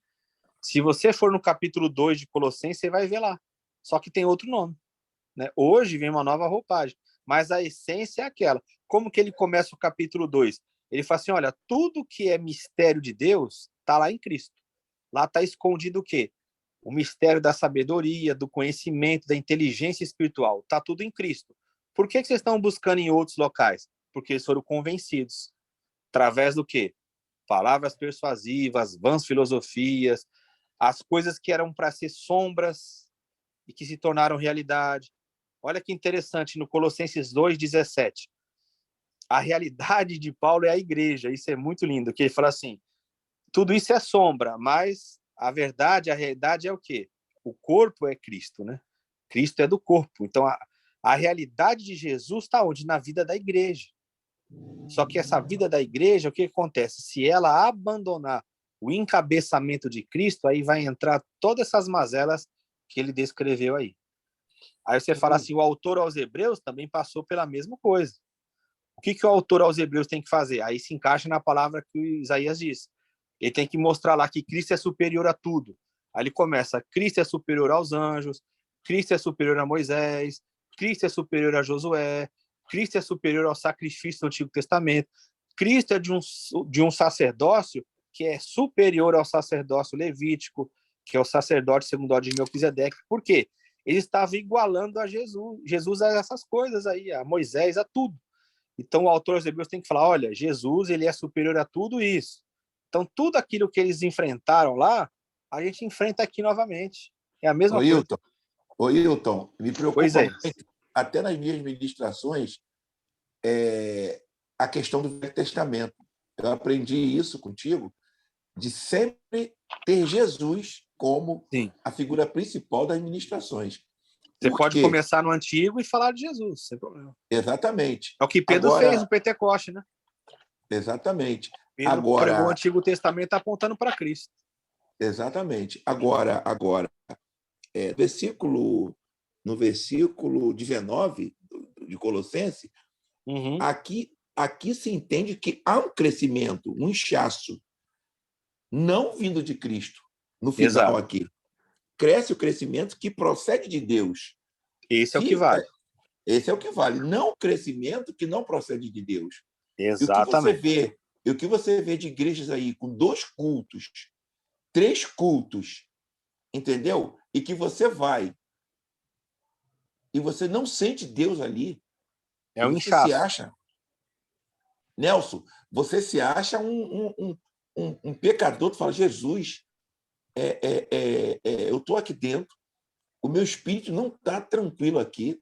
[SPEAKER 3] se você for no capítulo 2 de Colossenses, você vai ver lá. Só que tem outro nome, né? Hoje vem uma nova roupagem, mas a essência é aquela. Como que ele começa o capítulo 2? Ele fala assim, olha, tudo que é mistério de Deus está lá em Cristo. Lá está escondido o quê? O mistério da sabedoria, do conhecimento, da inteligência espiritual. Está tudo em Cristo. Por que vocês estão buscando em outros locais? Porque eles foram convencidos. Através do quê? Palavras persuasivas, vãs filosofias, as coisas que eram para ser sombras e que se tornaram realidade. Olha que interessante, no Colossenses 2,17. A realidade de Paulo é a igreja. Isso é muito lindo, que ele fala assim, tudo isso é sombra, mas a realidade é o quê? O corpo é Cristo, né? Cristo é do corpo. Então, a realidade de Jesus está onde? Na vida da igreja. Só que essa vida da igreja, o que acontece? Se ela abandonar o encabeçamento de Cristo, aí vai entrar todas essas mazelas que ele descreveu aí. Aí você fala assim, o autor aos Hebreus também passou pela mesma coisa. O que o autor aos Hebreus tem que fazer? Aí se encaixa na palavra que o Isaías diz. Ele tem que mostrar lá que Cristo é superior a tudo. Aí ele começa, Cristo é superior aos anjos, Cristo é superior a Moisés, Cristo é superior a Josué, Cristo é superior ao sacrifício do Antigo Testamento, Cristo é de um sacerdócio que é superior ao sacerdócio levítico, que é o sacerdote segundo a ordem de Melquisedeque. Por quê? Ele estava igualando a Jesus a essas coisas aí, a Moisés, a tudo. Então o autor aos Hebreus tem que falar, olha, Jesus ele é superior a tudo isso. Então tudo aquilo que eles enfrentaram lá, a gente enfrenta aqui novamente. É a mesma coisa.
[SPEAKER 1] Ô, Hilton, me preocupa muito, até nas minhas ministrações, a questão do Velho Testamento. Eu aprendi isso contigo, de sempre ter Jesus como a figura principal das ministrações.
[SPEAKER 3] Você pode começar no Antigo e falar de Jesus, sem problema.
[SPEAKER 1] Exatamente.
[SPEAKER 3] É o que Pedro fez no Pentecoste, né?
[SPEAKER 1] Exatamente.
[SPEAKER 3] Pedro pregou o Antigo Testamento apontando para Cristo.
[SPEAKER 1] Exatamente. Agora no versículo 19 de Colossenses, aqui se entende que há um crescimento, um inchaço, não vindo de Cristo, no final aqui. Cresce o crescimento que procede de Deus.
[SPEAKER 3] Esse é o que vale.
[SPEAKER 1] Esse é o que vale, não o crescimento que não procede de Deus.
[SPEAKER 3] Exatamente.
[SPEAKER 1] E o que você vê de igrejas aí com 2 cultos, 3 cultos, entendeu? E que você vai e você não sente Deus ali.
[SPEAKER 3] É um
[SPEAKER 1] inchaço.
[SPEAKER 3] Você
[SPEAKER 1] se acha, Nelson, você se acha um pecador, tu fala, Jesus, eu estou aqui dentro, o meu espírito não está tranquilo aqui,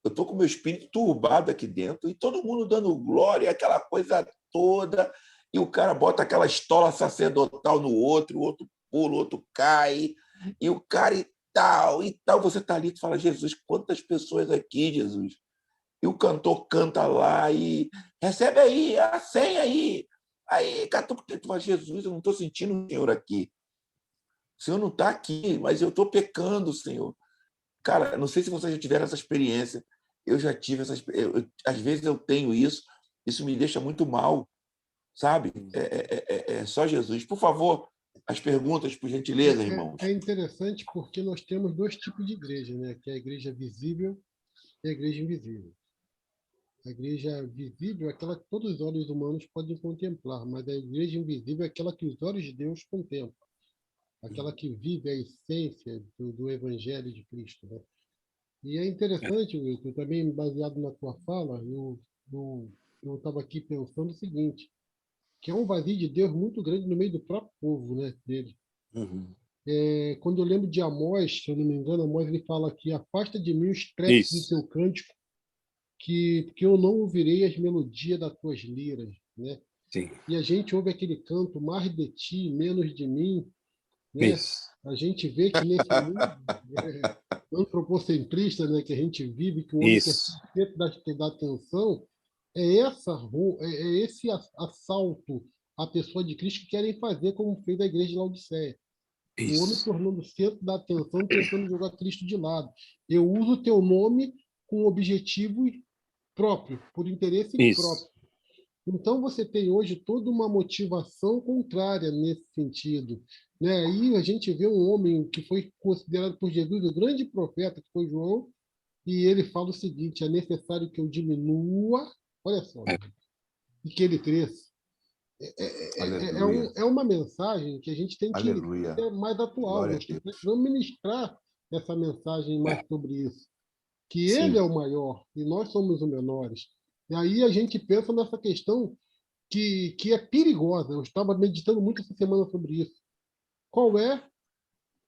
[SPEAKER 1] eu estou com o meu espírito turbado aqui dentro, e todo mundo dando glória, aquela coisa toda, e o cara bota aquela estola sacerdotal no outro, o outro pula, o outro cai, e o cara e tal, você está ali, tu fala, Jesus, quantas pessoas aqui, Jesus? E o cantor canta lá e recebe aí, a senha aí. Aí, tu fala, Jesus, eu não estou sentindo o Senhor aqui. O Senhor não está aqui, mas eu estou pecando, Senhor. Cara, não sei se vocês já tiveram essa experiência. Eu já tive essa experiência. Às vezes eu tenho isso me deixa muito mal. sabe? É só Jesus. Por favor, as perguntas, por gentileza, irmãos.
[SPEAKER 4] É interessante porque nós temos dois tipos de igreja, né? Que é a igreja visível e a igreja invisível. A igreja visível é aquela que todos os olhos humanos podem contemplar, mas a igreja invisível é aquela que os olhos de Deus contemplam, aquela que vive a essência do Evangelho de Cristo, né? E é interessante, Wilton, também baseado na tua fala, eu estava aqui pensando o seguinte, que é um vazio de Deus muito grande no meio do próprio povo, né, dele.
[SPEAKER 3] Uhum.
[SPEAKER 4] Quando eu lembro de Amós, se eu não me engano, Amós ele fala que afasta de mim o estresse do teu cântico, que eu não ouvirei as melodias das tuas liras, né?
[SPEAKER 3] Sim.
[SPEAKER 4] E a gente ouve aquele canto, mais de ti, menos de mim, né?
[SPEAKER 3] Isso.
[SPEAKER 4] A gente vê que nesse mundo antropocentrista, né, que a gente vive, que o homem quer
[SPEAKER 3] Isso.
[SPEAKER 4] sempre dar atenção, é esse assalto à pessoa de Cristo que querem fazer, como fez a igreja de Laodiceia. O homem
[SPEAKER 3] Isso.
[SPEAKER 4] tornando o centro da atenção, tentando jogar Cristo de lado. Eu uso o teu nome com objetivo próprio, por interesse
[SPEAKER 3] Isso.
[SPEAKER 4] próprio. Então, você tem hoje toda uma motivação contrária nesse sentido, né? Aí a gente vê um homem que foi considerado por Jesus o grande profeta, que foi João, e ele fala o seguinte: é necessário que eu diminua, olha só,
[SPEAKER 3] É.
[SPEAKER 4] e que ele cresça.
[SPEAKER 1] Aleluia.
[SPEAKER 4] É uma mensagem que a gente tem que
[SPEAKER 1] Aleluia.
[SPEAKER 4] ser mais atual.
[SPEAKER 1] Glória a
[SPEAKER 4] Nós
[SPEAKER 1] Deus.
[SPEAKER 4] precisamos ministrar essa mensagem mais sobre isso. Que
[SPEAKER 3] Sim.
[SPEAKER 4] ele é o maior e nós somos os menores. E aí a gente pensa nessa questão que é perigosa. Eu estava meditando muito essa semana sobre isso. Qual é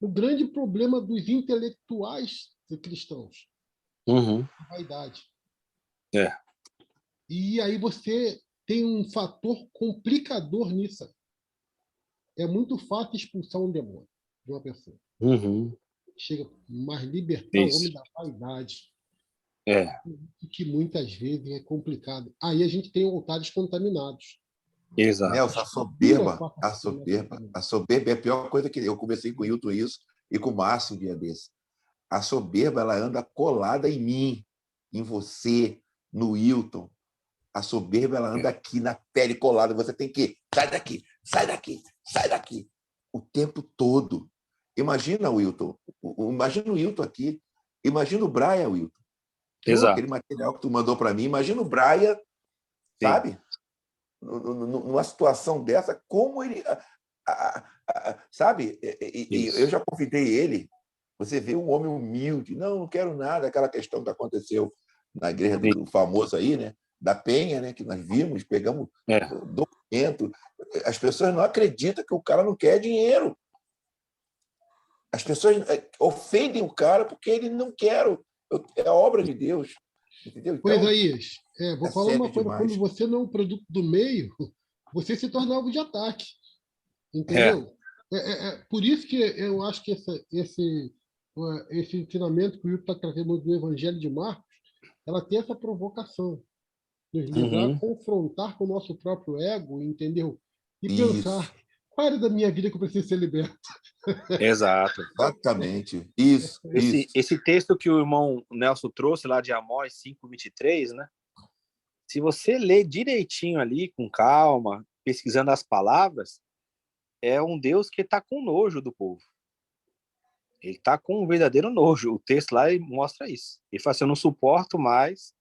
[SPEAKER 4] o grande problema dos intelectuais cristãos?
[SPEAKER 3] Uhum.
[SPEAKER 4] A vaidade.
[SPEAKER 3] É.
[SPEAKER 4] E aí você tem um fator complicador nisso. É muito fácil expulsar um demônio de uma pessoa.
[SPEAKER 3] Uhum.
[SPEAKER 4] Chega mais libertar o homem da vaidade.
[SPEAKER 3] É.
[SPEAKER 4] Que muitas vezes é complicado. Aí a gente tem altares contaminados.
[SPEAKER 3] Exato.
[SPEAKER 1] Nelson, a soberba é a pior coisa que eu conversei com o Hilton isso e com o Márcio um dia desse. A soberba, ela anda colada em mim, em você, no Hilton. A soberba, ela anda aqui na pele colada. Você tem que sai daqui, sai daqui, sai daqui, o tempo todo. Imagina o Hilton, imagina o Hilton aqui, imagina o Brian, Hilton.
[SPEAKER 3] Exato.
[SPEAKER 1] Aquele material que tu mandou para mim, imagina o Brian, sabe? Numa situação dessa, como ele... sabe? E eu já convidei ele. Você vê um homem humilde. Não quero nada. Aquela questão que aconteceu na igreja do famoso aí, né? Da Penha, né? Que nós vimos, pegamos documento. As pessoas não acreditam que o cara não quer dinheiro. As pessoas ofendem o cara porque ele não quer. É a obra de Deus. Entendeu? Então,
[SPEAKER 4] Isaías, vou falar uma coisa.
[SPEAKER 1] demais.
[SPEAKER 4] Quando você não é um produto do meio, você se torna alvo de ataque. Entendeu? Por isso que eu acho que esse ensinamento que o Hilton está trazendo do Evangelho de Marcos, ela tem essa provocação. Nos livrar, confrontar com o nosso próprio ego, entendeu? E pensar, qual área da minha vida que eu preciso ser liberto?
[SPEAKER 3] Exato.
[SPEAKER 1] Exatamente. Isso.
[SPEAKER 3] Esse texto que o irmão Nelson trouxe lá de Amós 5:23, né? Se você ler direitinho ali, com calma, pesquisando as palavras, é um Deus que está com nojo do povo. Ele está com um verdadeiro nojo. O texto lá mostra isso. Ele fala assim: eu não suporto mais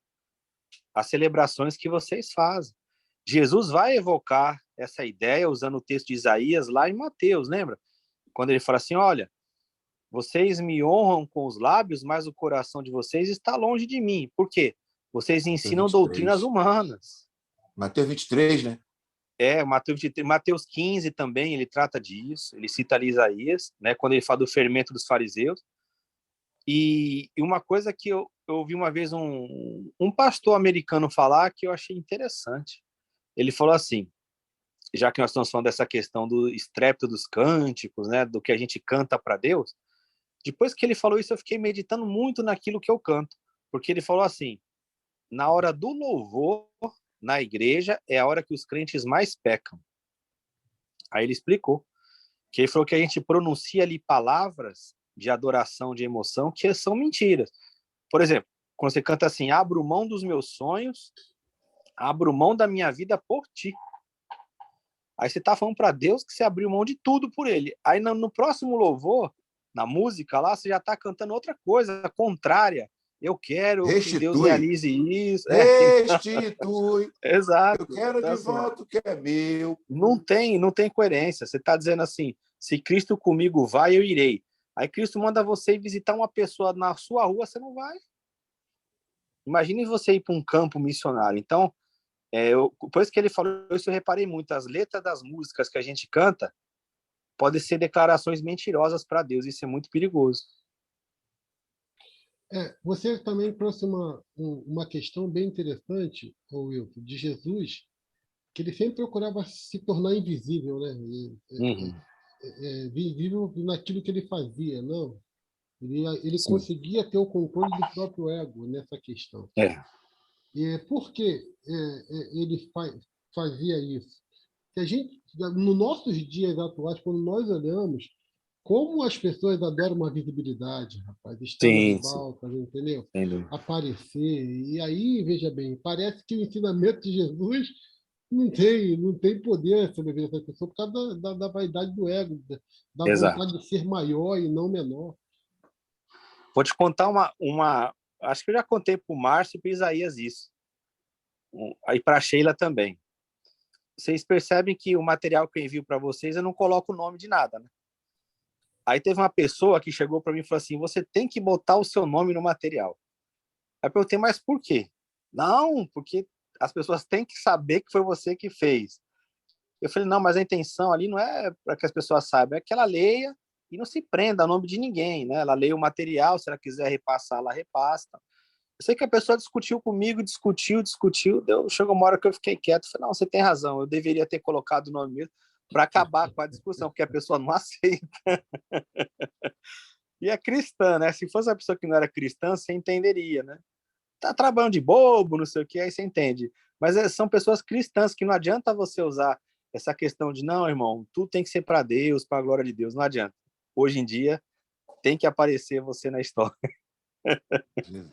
[SPEAKER 3] as celebrações que vocês fazem. Jesus vai evocar essa ideia usando o texto de Isaías lá em Mateus, lembra? Quando ele fala assim: olha, vocês me honram com os lábios, mas o coração de vocês está longe de mim. Por quê? Vocês ensinam doutrinas humanas.
[SPEAKER 1] Mateus 23, né?
[SPEAKER 3] Mateus 15 também, ele trata disso, ele cita ali Isaías, né, quando ele fala do fermento dos fariseus. E uma coisa que eu ouvi uma vez um pastor americano falar que eu achei interessante. Ele falou assim, já que nós estamos falando dessa questão do estrépito dos cânticos, né, do que a gente canta para Deus, depois que ele falou isso, eu fiquei meditando muito naquilo que eu canto, porque ele falou assim: na hora do louvor, na igreja, é a hora que os crentes mais pecam. Aí ele explicou, que ele falou que a gente pronuncia ali palavras de adoração, de emoção, que são mentiras. Por exemplo, quando você canta assim: abro mão dos meus sonhos, abro mão da minha vida por ti. Aí você está falando para Deus que você abriu mão de tudo por ele. Aí no próximo louvor, na música lá, você já está cantando outra coisa contrária. Eu quero que Deus
[SPEAKER 1] Restitui.
[SPEAKER 3] realize isso.
[SPEAKER 1] Restitui.
[SPEAKER 3] Exato.
[SPEAKER 1] Eu quero
[SPEAKER 3] Então,
[SPEAKER 1] de
[SPEAKER 3] assim,
[SPEAKER 1] volta o que é meu.
[SPEAKER 3] não tem coerência. Você está dizendo assim, se Cristo comigo vai, eu irei. Aí Cristo manda você ir visitar uma pessoa na sua rua, você não vai. Imagine você ir para um campo missionário. Então, por isso que ele falou isso, eu reparei muito. As letras das músicas que a gente canta podem ser declarações mentirosas para Deus. Isso é muito perigoso.
[SPEAKER 4] Você também trouxe uma questão bem interessante, Wilton, de Jesus, que ele sempre procurava se tornar invisível, né? Visível naquilo que ele fazia, não? Ele conseguia ter o controle do próprio ego nessa questão. E por que ele fazia isso? Que a gente, nos nossos dias atuais, quando nós olhamos, como as pessoas adoram uma visibilidade, rapaz, estar nas pautas, entendeu? Aparecer. E aí, veja bem, parece que o ensinamento de Jesus não tem poder sobre a vida dessa pessoa por causa da vaidade do ego, da vontade de ser maior e não menor.
[SPEAKER 3] Vou te contar uma. Acho que eu já contei para o Márcio e para Isaías isso. Aí para a Sheila também. Vocês percebem que o material que eu envio para vocês, eu não coloco o nome de nada, né? Aí teve uma pessoa que chegou para mim e falou assim, você tem que botar o seu nome no material. Aí eu perguntei, mas por quê? Não, porque as pessoas têm que saber que foi você que fez. Eu falei, não, mas a intenção ali não é para que as pessoas saibam, é que ela leia e não se prenda ao nome de ninguém, né? Ela leia o material, se ela quiser repassar, ela repassa. Eu sei que a pessoa discutiu comigo, discutiu, chegou uma hora que eu fiquei quieto, falei, não, você tem razão, eu deveria ter colocado o nome mesmo para acabar com a discussão, porque a pessoa não aceita. E é cristã, né? Se fosse uma pessoa que não era cristã, você entenderia, né? Tá trabalhando de bobo, não sei o que, aí você entende. Mas são pessoas cristãs que não adianta você usar essa questão de, não, irmão, tudo tem que ser para Deus, para a glória de Deus, não adianta. Hoje em dia, tem que aparecer você na história.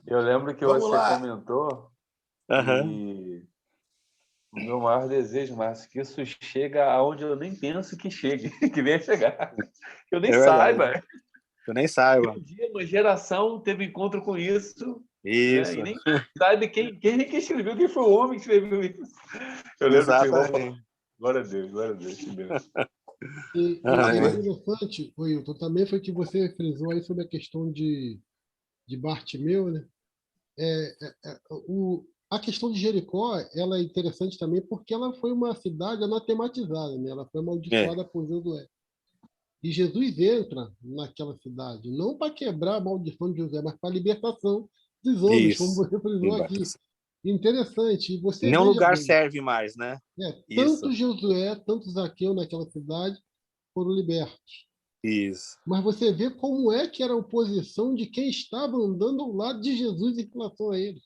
[SPEAKER 5] Eu lembro que
[SPEAKER 1] Vamos
[SPEAKER 5] você
[SPEAKER 1] lá.
[SPEAKER 5] comentou e o meu maior desejo, Márcio, que isso chega aonde eu nem penso que chegue, que venha chegar. Que eu nem saiba.
[SPEAKER 3] Eu nem saiba.
[SPEAKER 5] Um dia uma geração teve encontro com isso.
[SPEAKER 3] Isso.
[SPEAKER 5] Né? E nem sabe quem escreveu, quem foi o homem que escreveu isso. Eu lembro que glória a Deus, glória a Deus.
[SPEAKER 4] E interessante, Wilton, também foi que você frisou aí sobre a questão de Bartimeu, né? A questão de Jericó, ela é interessante também porque ela foi uma cidade anatematizada, né? Ela foi amaldiçoada por Josué. E Jesus entra naquela cidade, não para quebrar a maldição de José, mas para a libertação dos homens, como você frisou aqui. Interessante. E você
[SPEAKER 3] nenhum lugar serve mais, né?
[SPEAKER 4] Tanto Josué, tanto Zaqueu naquela cidade foram libertos.
[SPEAKER 3] Isso.
[SPEAKER 4] Mas você vê como é que era a oposição de quem estava andando ao lado de Jesus em relação a ele.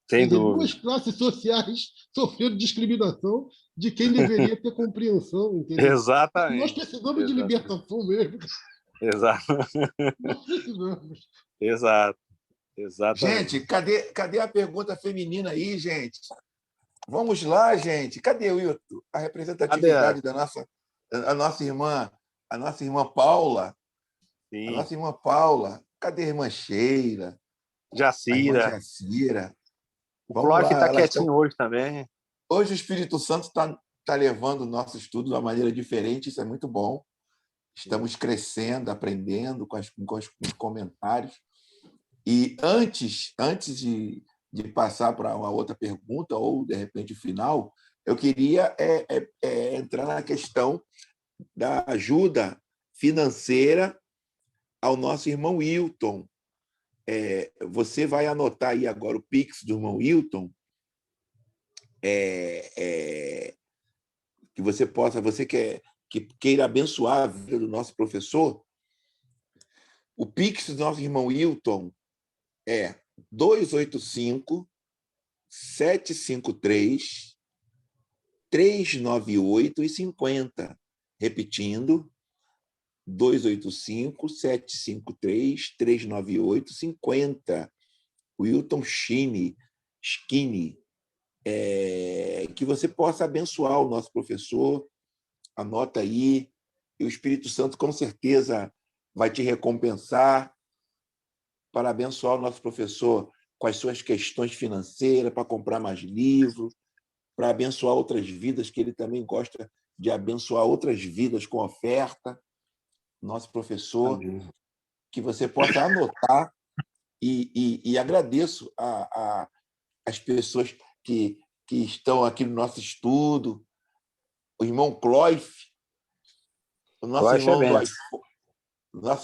[SPEAKER 3] Sem dúvida.
[SPEAKER 4] Duas classes sociais sofreram discriminação de quem deveria ter compreensão, entendeu?
[SPEAKER 3] Exatamente.
[SPEAKER 4] Nós precisamos de libertação mesmo.
[SPEAKER 3] Exato.
[SPEAKER 4] Nós precisamos.
[SPEAKER 3] Exato. Exatamente.
[SPEAKER 1] Gente, cadê a pergunta feminina aí, gente? Vamos lá, gente. Cadê o Wilton? A representatividade da nossa irmã Paula. Sim. A nossa irmã Paula. Cadê a irmã Sheila?
[SPEAKER 3] Jacira.
[SPEAKER 1] A irmã Jacira.
[SPEAKER 3] O Flávio está quietinho hoje também.
[SPEAKER 1] Hoje o Espírito Santo está levando o nosso estudo de uma maneira diferente, isso é muito bom. Estamos crescendo, aprendendo com os comentários. E antes de passar para uma outra pergunta, ou, de repente, o final, eu queria entrar na questão da ajuda financeira ao nosso irmão Wilton. Você vai anotar aí agora o Pix do irmão Wilton, que você queira abençoar a vida do nosso professor. O Pix do nosso irmão Wilton é 285-753-398,50. Repetindo, 285-753-398,50. Wilton Skinny, que você possa abençoar o nosso professor, Anota aí, e o Espírito Santo com certeza vai te recompensar para abençoar o nosso professor com as suas questões financeiras, para comprar mais livros, para abençoar outras vidas, que ele também gosta de abençoar outras vidas com oferta. Nosso professor,
[SPEAKER 3] Amém.
[SPEAKER 1] que você possa anotar, e agradeço as pessoas que estão aqui no nosso estudo, o irmão Cloif, o nosso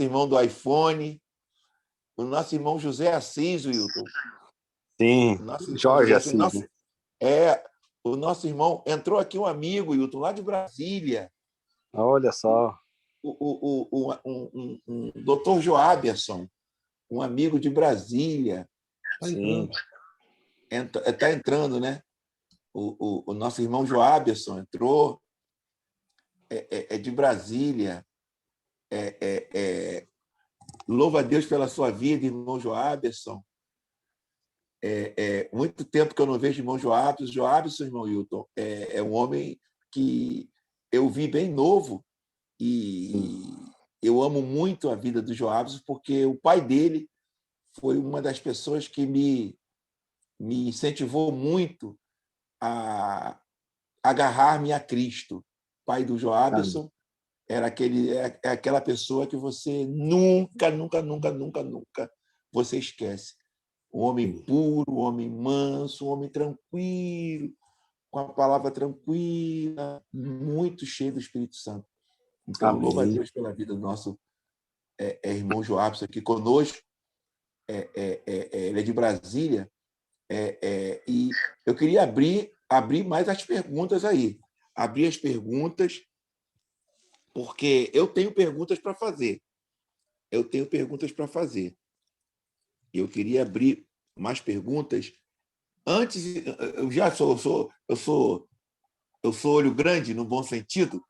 [SPEAKER 1] irmão do iPhone, o nosso irmão José Assis, Wilton.
[SPEAKER 3] Sim,
[SPEAKER 1] O nosso irmão
[SPEAKER 3] Jorge
[SPEAKER 1] José
[SPEAKER 3] Assis.
[SPEAKER 1] o nosso irmão. Entrou aqui um amigo, Wilton, lá de Brasília.
[SPEAKER 3] Olha só.
[SPEAKER 1] Um doutor Joaberson, um amigo de Brasília.
[SPEAKER 3] Sim.
[SPEAKER 1] Está entrando, né? O nosso irmão Joaberson entrou, é de Brasília. Louva a Deus pela sua vida, irmão Joaberson. Muito tempo que eu não vejo irmão Joaberson. Joaberson, irmão Wilton, é um homem que eu vi bem novo, e eu amo muito a vida do Joaberson, porque o pai dele foi uma das pessoas que me incentivou muito a agarrar-me a Cristo. O pai do Joaberson era aquela pessoa que você nunca você esquece. Um homem puro, um homem manso, um homem tranquilo, com a palavra tranquila, muito cheio do Espírito Santo. Então,
[SPEAKER 3] Amém.
[SPEAKER 1] louva a Deus pela vida do nosso irmão Joaberson aqui conosco. Ele é de Brasília. E eu queria abrir mais as perguntas aí. Abrir as perguntas, porque eu tenho perguntas para fazer. Eu queria abrir mais perguntas. Antes, eu sou olho grande, no bom sentido.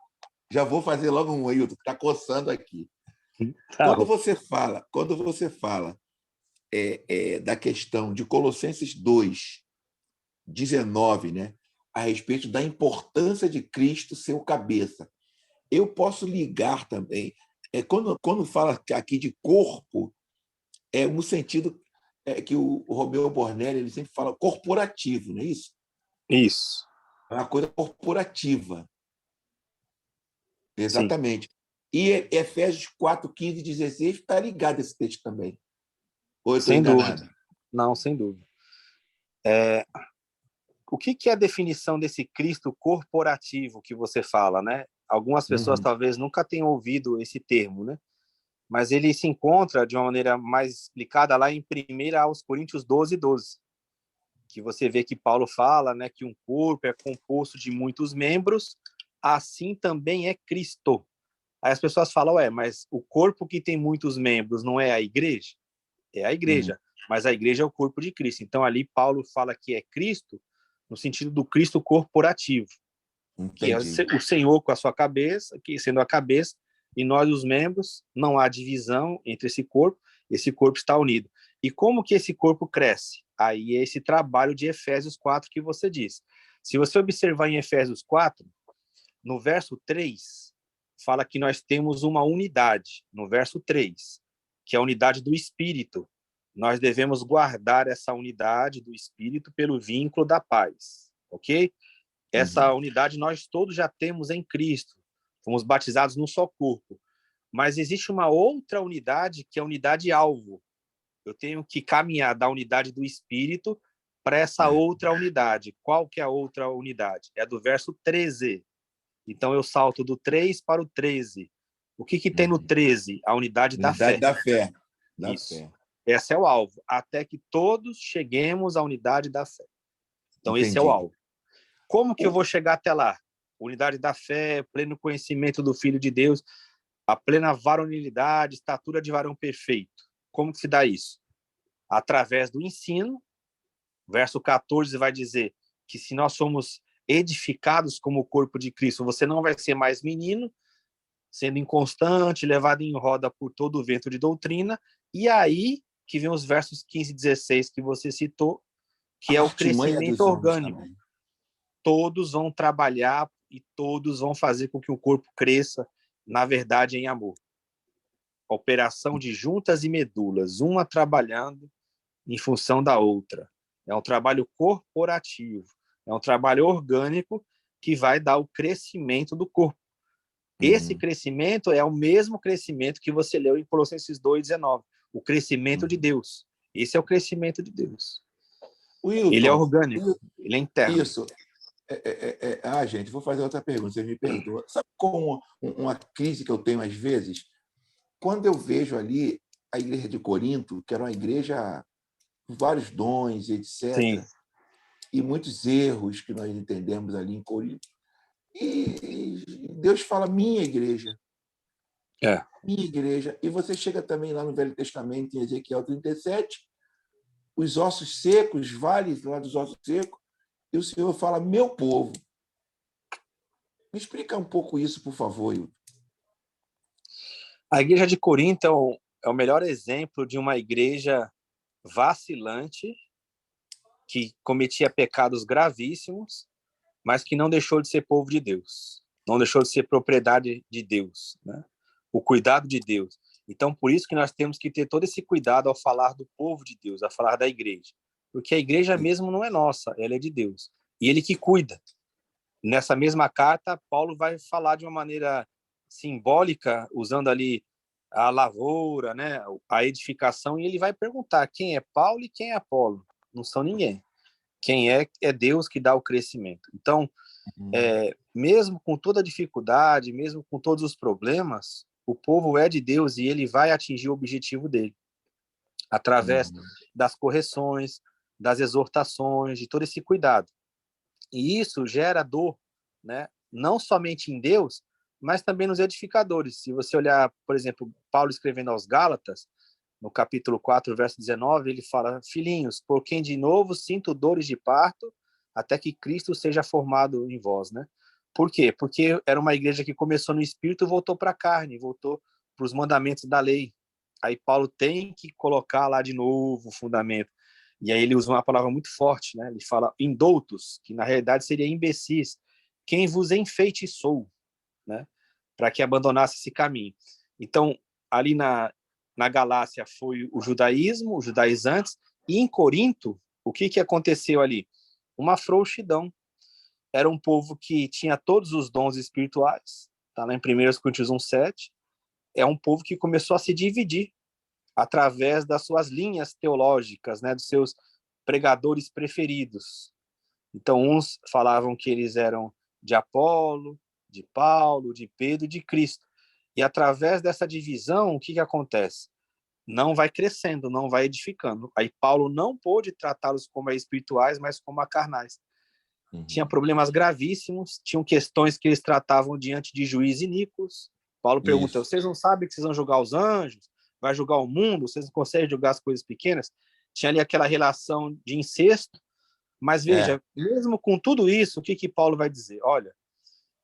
[SPEAKER 1] Já vou fazer logo um, Ailton, que está coçando aqui. Quando você fala da questão de Colossenses 2:19, né, a respeito da importância de Cristo ser o cabeça, eu posso ligar também. Quando fala aqui de corpo, no sentido que o Romeu Bornelli ele sempre fala corporativo, não é isso?
[SPEAKER 3] Isso.
[SPEAKER 1] É uma coisa corporativa. Exatamente.
[SPEAKER 3] Sim.
[SPEAKER 1] E Efésios 4:15 e 16 está ligado a esse texto também. Ou eu estou
[SPEAKER 3] Sem
[SPEAKER 1] enganado?
[SPEAKER 3] dúvida. Não, sem dúvida. O que é a definição desse Cristo corporativo que você fala, né? Algumas pessoas talvez nunca tenham ouvido esse termo, né? Mas ele se encontra de uma maneira mais explicada lá em 1 Coríntios 12:12, que você vê que Paulo fala, né, que um corpo é composto de muitos membros, assim também é Cristo. Aí as pessoas falam, mas o corpo que tem muitos membros não é a igreja? É a igreja, mas a igreja é o corpo de Cristo. Então ali Paulo fala que é Cristo no sentido do Cristo corporativo.
[SPEAKER 1] Entendi.
[SPEAKER 3] Que é o Senhor com a sua cabeça, que sendo a cabeça, e nós, os membros, não há divisão entre esse corpo está unido. E como que esse corpo cresce? Aí é esse trabalho de Efésios 4 que você diz. Se você observar em Efésios 4, no verso 3, fala que nós temos uma unidade, no verso 3, que é a unidade do Espírito. Nós devemos guardar essa unidade do Espírito pelo vínculo da paz, ok? Essa unidade nós todos já temos em Cristo. Fomos batizados num só corpo. Mas existe uma outra unidade, que é a unidade-alvo. Eu tenho que caminhar da unidade do Espírito para essa outra unidade. Qual que é a outra unidade? É do verso 13. Então, eu salto do 3 para o 13. O que tem no 13? A unidade da fé.
[SPEAKER 1] Da fé.
[SPEAKER 3] Isso. Esse é o alvo. Até que todos cheguemos à unidade da fé. Então, esse é o alvo. Como que eu vou chegar até lá? Unidade da fé, pleno conhecimento do Filho de Deus, a plena varonilidade, estatura de varão perfeito. Como que se dá isso? Através do ensino. Verso 14 vai dizer que se nós somos edificados como o corpo de Cristo, você não vai ser mais menino, sendo inconstante, levado em roda por todo o vento de doutrina. E aí que vem os versos 15 e 16 que você citou, que é o crescimento orgânico. Todos vão trabalhar e todos vão fazer com que o corpo cresça, na verdade, em amor. Operação de juntas e medulas, uma trabalhando em função da outra. É um trabalho corporativo, é um trabalho orgânico que vai dar o crescimento do corpo. Esse crescimento é o mesmo crescimento que você leu em Colossenses 2,19, o crescimento de Deus. Esse é o crescimento de Deus.
[SPEAKER 1] Wilton,
[SPEAKER 3] ele é orgânico, ele é interno.
[SPEAKER 1] Isso. Gente, vou fazer outra pergunta, você me perdoa. Sabe como uma crise que eu tenho às vezes? Quando eu vejo ali a igreja de Corinto, que era uma igreja com vários dons, etc.,
[SPEAKER 3] Sim.
[SPEAKER 1] e muitos erros que nós entendemos ali em Corinto, e Deus fala minha igreja. Minha igreja. E você chega também lá no Velho Testamento, em Ezequiel 37, os ossos secos, vales lá dos ossos secos, e o Senhor fala meu povo. Me explica um pouco isso, por favor, Hilton.
[SPEAKER 3] A igreja de Corinto é o melhor exemplo de uma igreja vacilante, que cometia pecados gravíssimos, mas que não deixou de ser povo de Deus, não deixou de ser propriedade de Deus, né? O cuidado de Deus. Então, por isso que nós temos que ter todo esse cuidado ao falar do povo de Deus, a falar da igreja, porque a igreja mesmo não é nossa, ela é de Deus, e ele que cuida. Nessa mesma carta, Paulo vai falar de uma maneira simbólica, usando ali a lavoura, né, a edificação, e ele vai perguntar quem é Paulo e quem é Apolo. Não são ninguém. Quem é Deus que dá o crescimento. Então, mesmo com toda a dificuldade, mesmo com todos os problemas, o povo é de Deus e ele vai atingir o objetivo dele, através das correções, das exortações, de todo esse cuidado. E isso gera dor, né? Não somente em Deus, mas também nos edificadores. Se você olhar, por exemplo, Paulo escrevendo aos Gálatas, no capítulo 4, verso 19, ele fala: filhinhos, por quem de novo sinto dores de parto, até que Cristo seja formado em vós, né? Por quê? Porque era uma igreja que começou no espírito e voltou para a carne, voltou para os mandamentos da lei. Aí Paulo tem que colocar lá de novo o fundamento. E aí ele usa uma palavra muito forte, né? Ele fala indoutos, que na realidade seria imbecis, quem vos enfeitiçou, né? Para que abandonasse esse caminho. Então, ali na Galácia foi o judaísmo, os judaizantes, e em Corinto, o que aconteceu ali? Uma frouxidão. Era um povo que tinha todos os dons espirituais, tá lá em 1 Coríntios 1:7. É um povo que começou a se dividir através das suas linhas teológicas, né, dos seus pregadores preferidos. Então, uns falavam que eles eram de Apolo, de Paulo, de Pedro e de Cristo. E através dessa divisão, o que acontece? Não vai crescendo, não vai edificando. Aí Paulo não pôde tratá-los como espirituais, mas como carnais. Tinha problemas gravíssimos, tinham questões que eles tratavam diante de juízes iníquos. Paulo pergunta: vocês não sabem que vocês vão julgar os anjos? Vai julgar o mundo? Vocês não conseguem julgar as coisas pequenas? Tinha ali aquela relação de incesto. Mas veja, mesmo com tudo isso, o que Paulo vai dizer? Olha,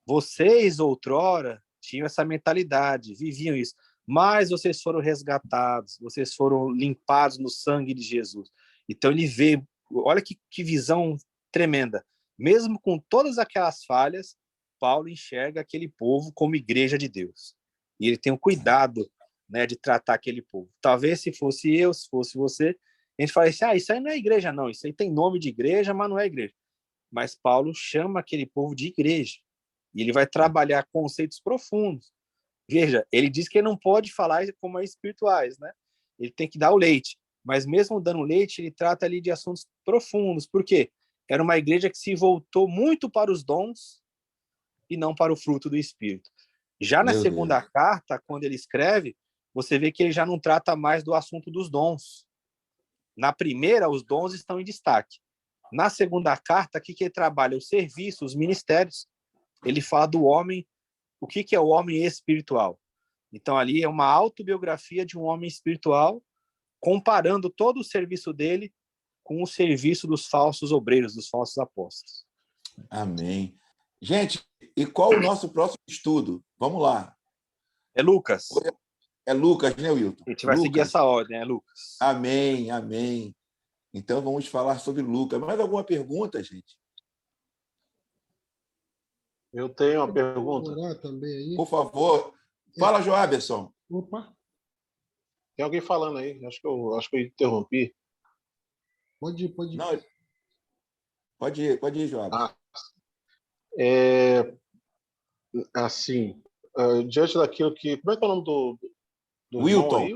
[SPEAKER 3] vocês outrora tinham essa mentalidade, viviam isso, mas vocês foram resgatados, vocês foram limpados no sangue de Jesus. Então ele vê, olha que visão tremenda. Mesmo com todas aquelas falhas, Paulo enxerga aquele povo como igreja de Deus. E ele tem um cuidado, né, de tratar aquele povo. Talvez se fosse eu, se fosse você, a gente fala assim: isso aí não é igreja não, isso aí tem nome de igreja, mas não é igreja. Mas Paulo chama aquele povo de igreja. E ele vai trabalhar conceitos profundos. Veja, ele diz que ele não pode falar como espirituais, né? Ele tem que dar o leite. Mas mesmo dando leite, ele trata ali de assuntos profundos. Por quê? Era uma igreja que se voltou muito para os dons e não para o fruto do Espírito. Já na segunda carta, quando ele escreve, você vê que ele já não trata mais do assunto dos dons. Na primeira, os dons estão em destaque. Na segunda carta, aqui que ele trabalha os serviços, os ministérios. Ele fala do homem, o que é o homem espiritual. Então, ali é uma autobiografia de um homem espiritual, comparando todo o serviço dele com o serviço dos falsos obreiros, dos falsos apóstolos.
[SPEAKER 1] Amém. Gente, e qual o nosso próximo estudo? Vamos lá.
[SPEAKER 3] É Lucas.
[SPEAKER 1] É Lucas, né, Wilton?
[SPEAKER 3] A gente vai seguir essa ordem, é Lucas.
[SPEAKER 1] Amém, amém. Então, vamos falar sobre Lucas. Mais alguma pergunta, gente?
[SPEAKER 6] Eu tenho uma pergunta.
[SPEAKER 4] Orar também aí.
[SPEAKER 1] Por favor. Fala, Joaberson.
[SPEAKER 4] Opa,
[SPEAKER 6] Tem alguém falando aí. Acho que eu interrompi.
[SPEAKER 4] pode ir.
[SPEAKER 1] Não, pode ir, Joaberson.
[SPEAKER 6] Ah, assim, diante daquilo que... Como é que é o nome do irmão
[SPEAKER 1] Wilton.
[SPEAKER 6] aí?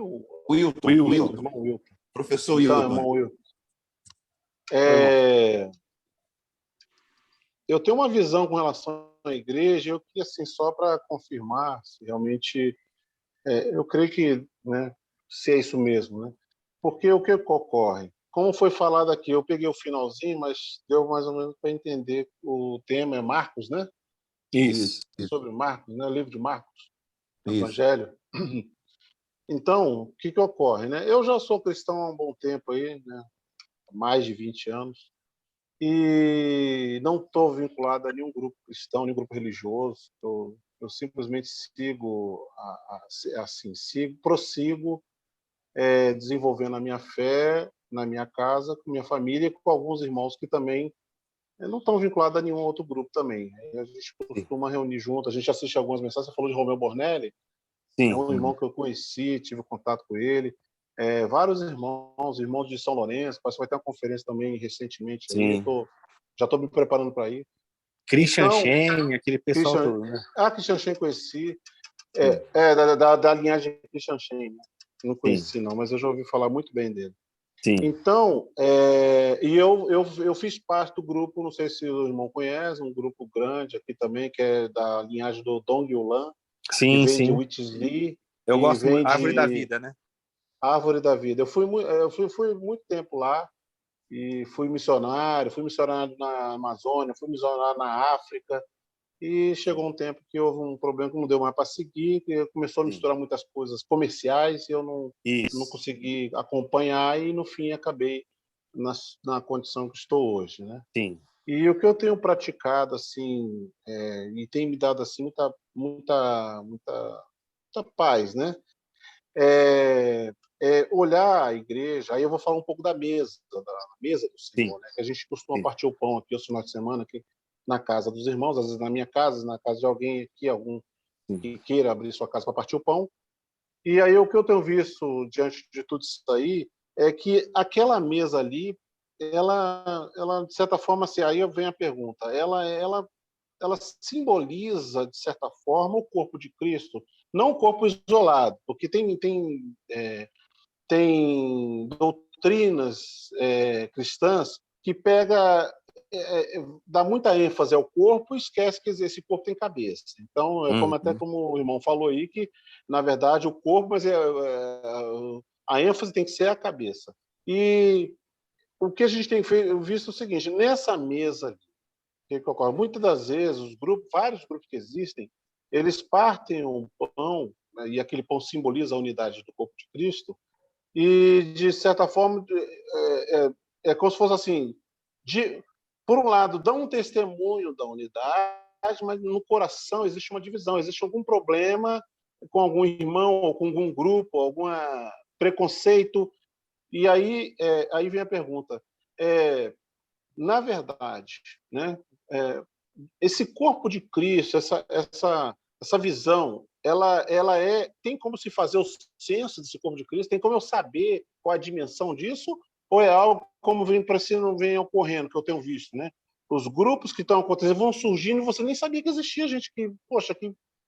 [SPEAKER 1] Wilton.
[SPEAKER 6] Irmão Wilton.
[SPEAKER 1] Professor
[SPEAKER 6] Então,
[SPEAKER 1] Wilton.
[SPEAKER 6] irmão Wilton. Eu tenho uma visão com relação à igreja, eu queria, assim, só para confirmar se realmente... eu creio que, né, se é isso mesmo, né? Porque o que ocorre? Como foi falado aqui, eu peguei o finalzinho, mas deu mais ou menos para entender. O tema é Marcos, né?
[SPEAKER 3] Isso.
[SPEAKER 6] Sobre Marcos, né? O livro de Marcos,
[SPEAKER 1] Isso.
[SPEAKER 6] Evangelho. Então, o que ocorre, né? Eu já sou cristão há um bom tempo aí, né? Mais de 20 anos. E não estou vinculado a nenhum grupo cristão, nenhum grupo religioso. Eu simplesmente sigo, prossigo desenvolvendo a minha fé na minha casa, com minha família e com alguns irmãos que também não estão vinculados a nenhum outro grupo também. Aí a gente costuma reunir junto, a gente assiste algumas mensagens. Você falou de Romeu Bornelli,
[SPEAKER 3] Sim.
[SPEAKER 6] é um irmão que eu conheci, tive contato com ele. Vários irmãos de São Lourenço, parece que vai ter uma conferência também recentemente. Aí, já estou me preparando para ir.
[SPEAKER 3] Christian
[SPEAKER 6] Então,
[SPEAKER 3] Shen, aquele pessoal todo, né?
[SPEAKER 6] Christian Shen conheci. Da linhagem de Christian Shen, né? Não conheci, não, mas eu já ouvi falar muito bem dele.
[SPEAKER 3] Sim.
[SPEAKER 6] Então, e eu fiz parte do grupo, não sei se o irmão conhece, um grupo grande aqui também, que é da linhagem do Dong Yulan, que vem de Witsley.
[SPEAKER 3] Eu gosto muito, Árvore da Vida, né?
[SPEAKER 6] Árvore da Vida. Eu fui muito tempo lá, e fui missionário na Amazônia, fui missionário na África, e chegou um tempo que houve um problema que não deu mais para seguir, que começou a misturar muitas coisas comerciais e eu não consegui acompanhar e, no fim, acabei na condição que estou hoje, né?
[SPEAKER 3] Sim.
[SPEAKER 6] E o que eu tenho praticado, assim, e tem me dado assim, muita paz, né? Olhar a igreja, aí eu vou falar um pouco da mesa do Senhor, né? Que a gente costuma partir o pão aqui, o final de semana, aqui na casa dos irmãos, às vezes na minha casa, na casa de alguém aqui, algum que queira abrir sua casa para partir o pão. E aí o que eu tenho visto diante de tudo isso aí é que aquela mesa ali, ela de certa forma, assim, aí vem a pergunta, ela simboliza, de certa forma, o corpo de Cristo, não o corpo isolado, porque tem doutrinas cristãs que dá muita ênfase ao corpo e esquece que esse corpo tem cabeça. Então, como o irmão falou aí, que, na verdade, o corpo, mas a ênfase tem que ser a cabeça. E o que a gente tem visto é o seguinte, nessa mesa ali, que ocorre? Muitas das vezes, vários grupos que existem, eles partem um pão, né, e aquele pão simboliza a unidade do corpo de Cristo, e, de certa forma, é como se fosse assim, por um lado, dão um testemunho da unidade, mas no coração existe uma divisão, existe algum problema com algum irmão, ou com algum grupo, algum preconceito, e aí vem a pergunta, na verdade, né, esse corpo de Cristo, essa visão, ela tem como se fazer o censo desse corpo de Cristo? Tem como eu saber qual a dimensão disso? Ou é algo como não vem ocorrendo, que eu tenho visto, né? Os grupos que estão acontecendo vão surgindo e você nem sabia que existia gente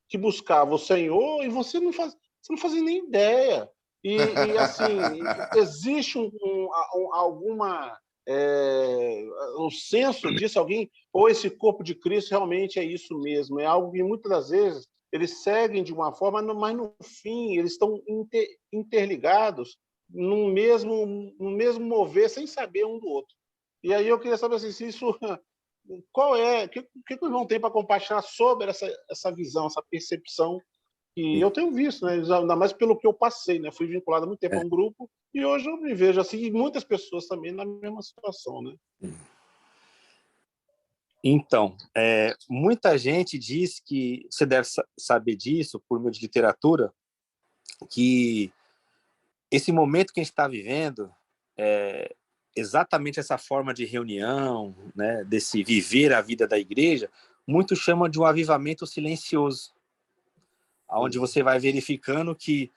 [SPEAKER 6] que buscava o Senhor e você não fazia nem ideia. E assim, existe alguma... um senso disso, ou esse corpo de Cristo realmente é isso mesmo, é algo que muitas das vezes eles seguem de uma forma, mas no fim eles estão interligados no mesmo mover, sem saber um do outro. E aí eu queria saber assim, se isso, o que o irmão tem para compartilhar sobre essa visão, essa percepção que eu tenho visto, né? Ainda mais pelo que eu passei, né? Fui vinculado há muito tempo a um grupo e hoje eu me vejo assim, e muitas pessoas também na mesma situação, né?
[SPEAKER 3] Então, muita gente diz que você deve saber disso por meio de literatura, que esse momento que a gente está vivendo, exatamente essa forma de reunião, né, desse viver a vida da igreja, muitos chamam de um avivamento silencioso, onde você vai verificando que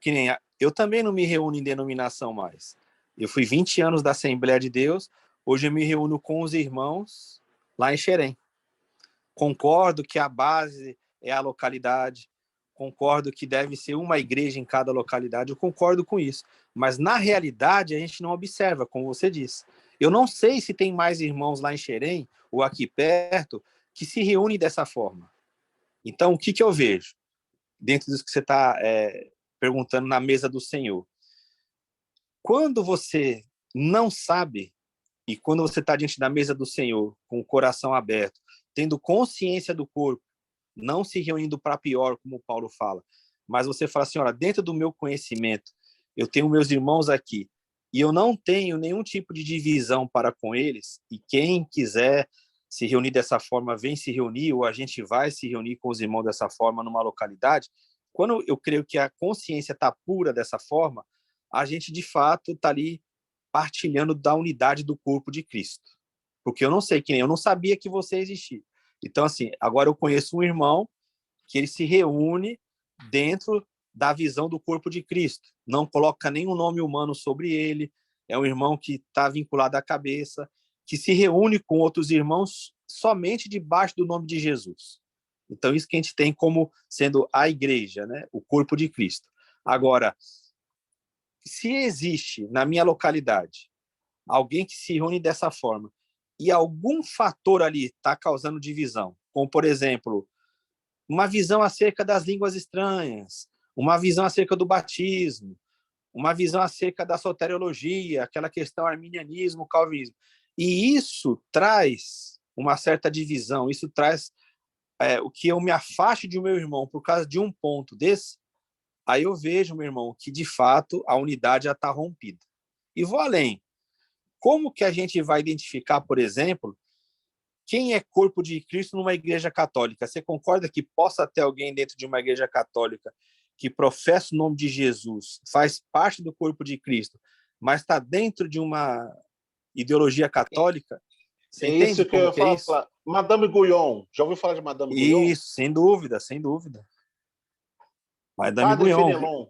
[SPEAKER 3] nem eu também não me reúno em denominação mais. Eu fui 20 anos da Assembleia de Deus, hoje eu me reúno com os irmãos lá em Xerém. Concordo que a base é a localidade, concordo que deve ser uma igreja em cada localidade, eu concordo com isso. Mas, na realidade, a gente não observa, como você disse. Eu não sei se tem mais irmãos lá em Xerém, ou aqui perto, que se reúnem dessa forma. Então, o que eu vejo? Dentro disso que você está perguntando na mesa do Senhor. Quando você não sabe, e quando você está diante da mesa do Senhor, com o coração aberto, tendo consciência do corpo, não se reunindo para pior, como Paulo fala, mas você fala assim, olha, dentro do meu conhecimento, eu tenho meus irmãos aqui, e eu não tenho nenhum tipo de divisão para com eles, e quem quiser se reunir dessa forma, vem se reunir, ou a gente vai se reunir com os irmãos dessa forma numa localidade. Quando eu creio que a consciência está pura dessa forma, a gente, de fato, está ali partilhando da unidade do corpo de Cristo. Porque eu não sei, que nem eu não sabia que você existia. Então, assim, agora eu conheço um irmão que ele se reúne dentro da visão do corpo de Cristo. Não coloca nenhum nome humano sobre ele. É um irmão que está vinculado à cabeça, que se reúne com outros irmãos somente debaixo do nome de Jesus. Então, isso que a gente tem como sendo a igreja, né? O corpo de Cristo. Agora, se existe na minha localidade alguém que se reúne dessa forma e algum fator ali está causando divisão, como, por exemplo, uma visão acerca das línguas estranhas, uma visão acerca do batismo, uma visão acerca da soteriologia, aquela questão arminianismo, calvinismo, e isso traz uma certa divisão, isso traz o que eu me afaste de meu irmão por causa de um ponto desse, aí eu vejo, meu irmão, que de fato a unidade já está rompida. E vou além. Como que a gente vai identificar, por exemplo, quem é corpo de Cristo numa igreja católica? Você concorda que possa ter alguém dentro de uma igreja católica que professa o nome de Jesus, faz parte do corpo de Cristo, mas está dentro de uma ideologia católica? Você entende
[SPEAKER 6] isso que eu ia falar.
[SPEAKER 3] Isso?
[SPEAKER 6] Madame Guyon. Já ouviu falar de Madame Guyon?
[SPEAKER 3] Isso, sem dúvida, sem dúvida. Madame
[SPEAKER 6] Padre
[SPEAKER 3] Guyon,
[SPEAKER 6] Fenelon.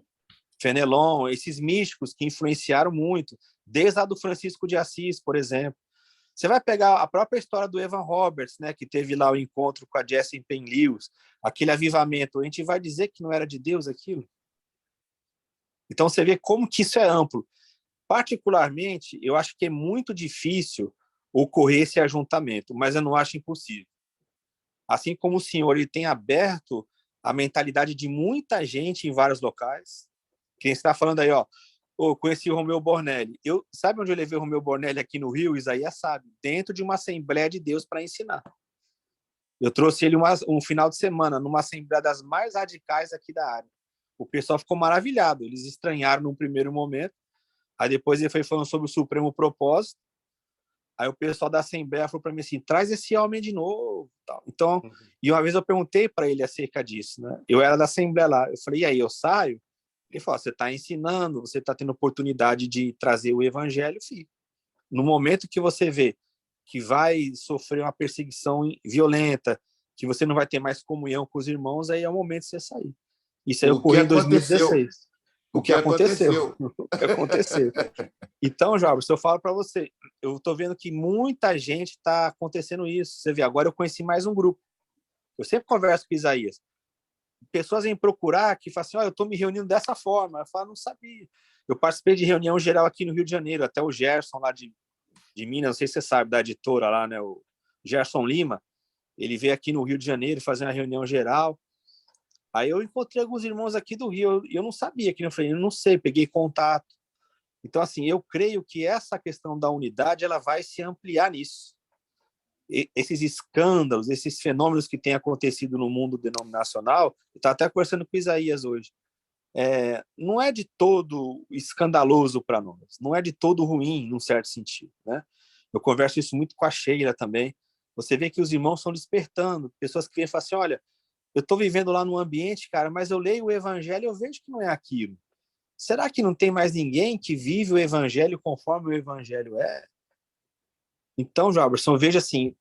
[SPEAKER 3] Fenelon, esses místicos que influenciaram muito, desde a do Francisco de Assis, por exemplo. Você vai pegar a própria história do Evan Roberts, né, que teve lá o encontro com a Jessie Penn Lewis, aquele avivamento, a gente vai dizer que não era de Deus aquilo? Então você vê como que isso é amplo. Particularmente, eu acho que é muito difícil ocorrer esse ajuntamento, mas eu não acho impossível. Assim como o Senhor ele tem aberto a mentalidade de muita gente em vários locais. Quem está falando aí, ó, eu conheci o Romeu Bornelli. Sabe onde eu levei o Romeu Bornelli aqui no Rio? Isaías sabe. Dentro de uma Assembleia de Deus para ensinar. Eu trouxe ele um final de semana numa Assembleia das mais radicais aqui da área. O pessoal ficou maravilhado. Eles estranharam num primeiro momento. Aí depois ele foi falando sobre o Supremo Propósito. Aí o pessoal da Assembleia falou para mim assim, traz esse homem de novo. Tal. Então, e uma vez eu perguntei para ele acerca disso. Né? Eu era da Assembleia lá. Eu falei, e aí, eu saio? Ele falou, você está ensinando, você está tendo oportunidade de trazer o evangelho, filho. No momento que você vê que vai sofrer uma perseguição violenta, que você não vai ter mais comunhão com os irmãos, aí é o momento de você sair. Isso aí ocorreu em 2016. O que aconteceu? O que aconteceu. Então, Jobs, eu falo para você, eu estou vendo que muita gente está acontecendo isso. Você vê, agora eu conheci mais um grupo. Eu sempre converso com Isaías. Pessoas vêm procurar que falam assim, eu estou me reunindo dessa forma. Eu falo, não sabia. Eu participei de reunião geral aqui no Rio de Janeiro, até o Gerson lá de Minas, não sei se você sabe, da editora lá, né, o Gerson Lima, ele veio aqui no Rio de Janeiro fazer uma reunião geral. Aí eu encontrei alguns irmãos aqui do Rio, eu não sabia, que eu falei, eu não sei, peguei contato. Então, assim, eu creio que essa questão da unidade, ela vai se ampliar nisso. Esses escândalos, esses fenômenos que têm acontecido no mundo denominacional, eu estava até conversando com o Isaías hoje, não é de todo escandaloso para nós, não é de todo ruim, num certo sentido. Né? Eu converso isso muito com a Sheila também. Você vê que os irmãos estão despertando, pessoas que vêm e falam assim, olha, eu estou vivendo lá num ambiente, cara, mas eu leio o evangelho e eu vejo que não é aquilo. Será que não tem mais ninguém que vive o evangelho conforme o evangelho é? Então, Joberson, veja assim,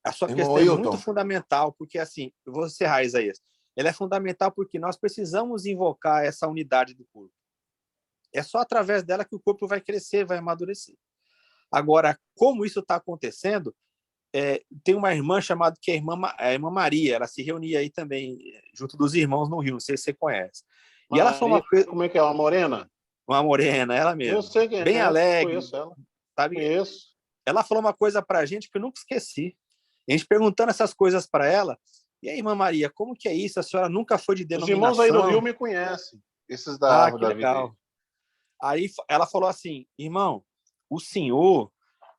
[SPEAKER 3] A sua
[SPEAKER 1] Irmão
[SPEAKER 3] questão é
[SPEAKER 1] Ailton.
[SPEAKER 3] muito fundamental, porque, assim, eu vou encerrar, Isaías. Ela é fundamental porque nós precisamos invocar essa unidade do corpo. É só através dela que o corpo vai crescer, vai amadurecer. Agora, como isso está acontecendo, tem uma irmã chamada que é a irmã Maria, ela se reunia aí também, junto dos irmãos no Rio, não sei se você conhece. E ela falou uma coisa...
[SPEAKER 6] Como é que é? Uma morena?
[SPEAKER 3] Uma morena, ela mesma.
[SPEAKER 6] Eu sei quem
[SPEAKER 3] bem
[SPEAKER 6] é,
[SPEAKER 3] alegre.
[SPEAKER 6] conheço ela.
[SPEAKER 3] Sabe?
[SPEAKER 6] Conheço.
[SPEAKER 3] Ela falou uma coisa para a gente que eu nunca esqueci. A gente perguntando essas coisas para ela. E aí, irmã Maria, como que é isso? A senhora nunca foi de
[SPEAKER 6] Os
[SPEAKER 3] denominação?
[SPEAKER 6] irmãos aí do Rio me conhecem. Esses da
[SPEAKER 3] Ah,
[SPEAKER 6] Árvore
[SPEAKER 3] que
[SPEAKER 6] da Vida.
[SPEAKER 3] legal. Aí ela falou assim, irmão, o senhor,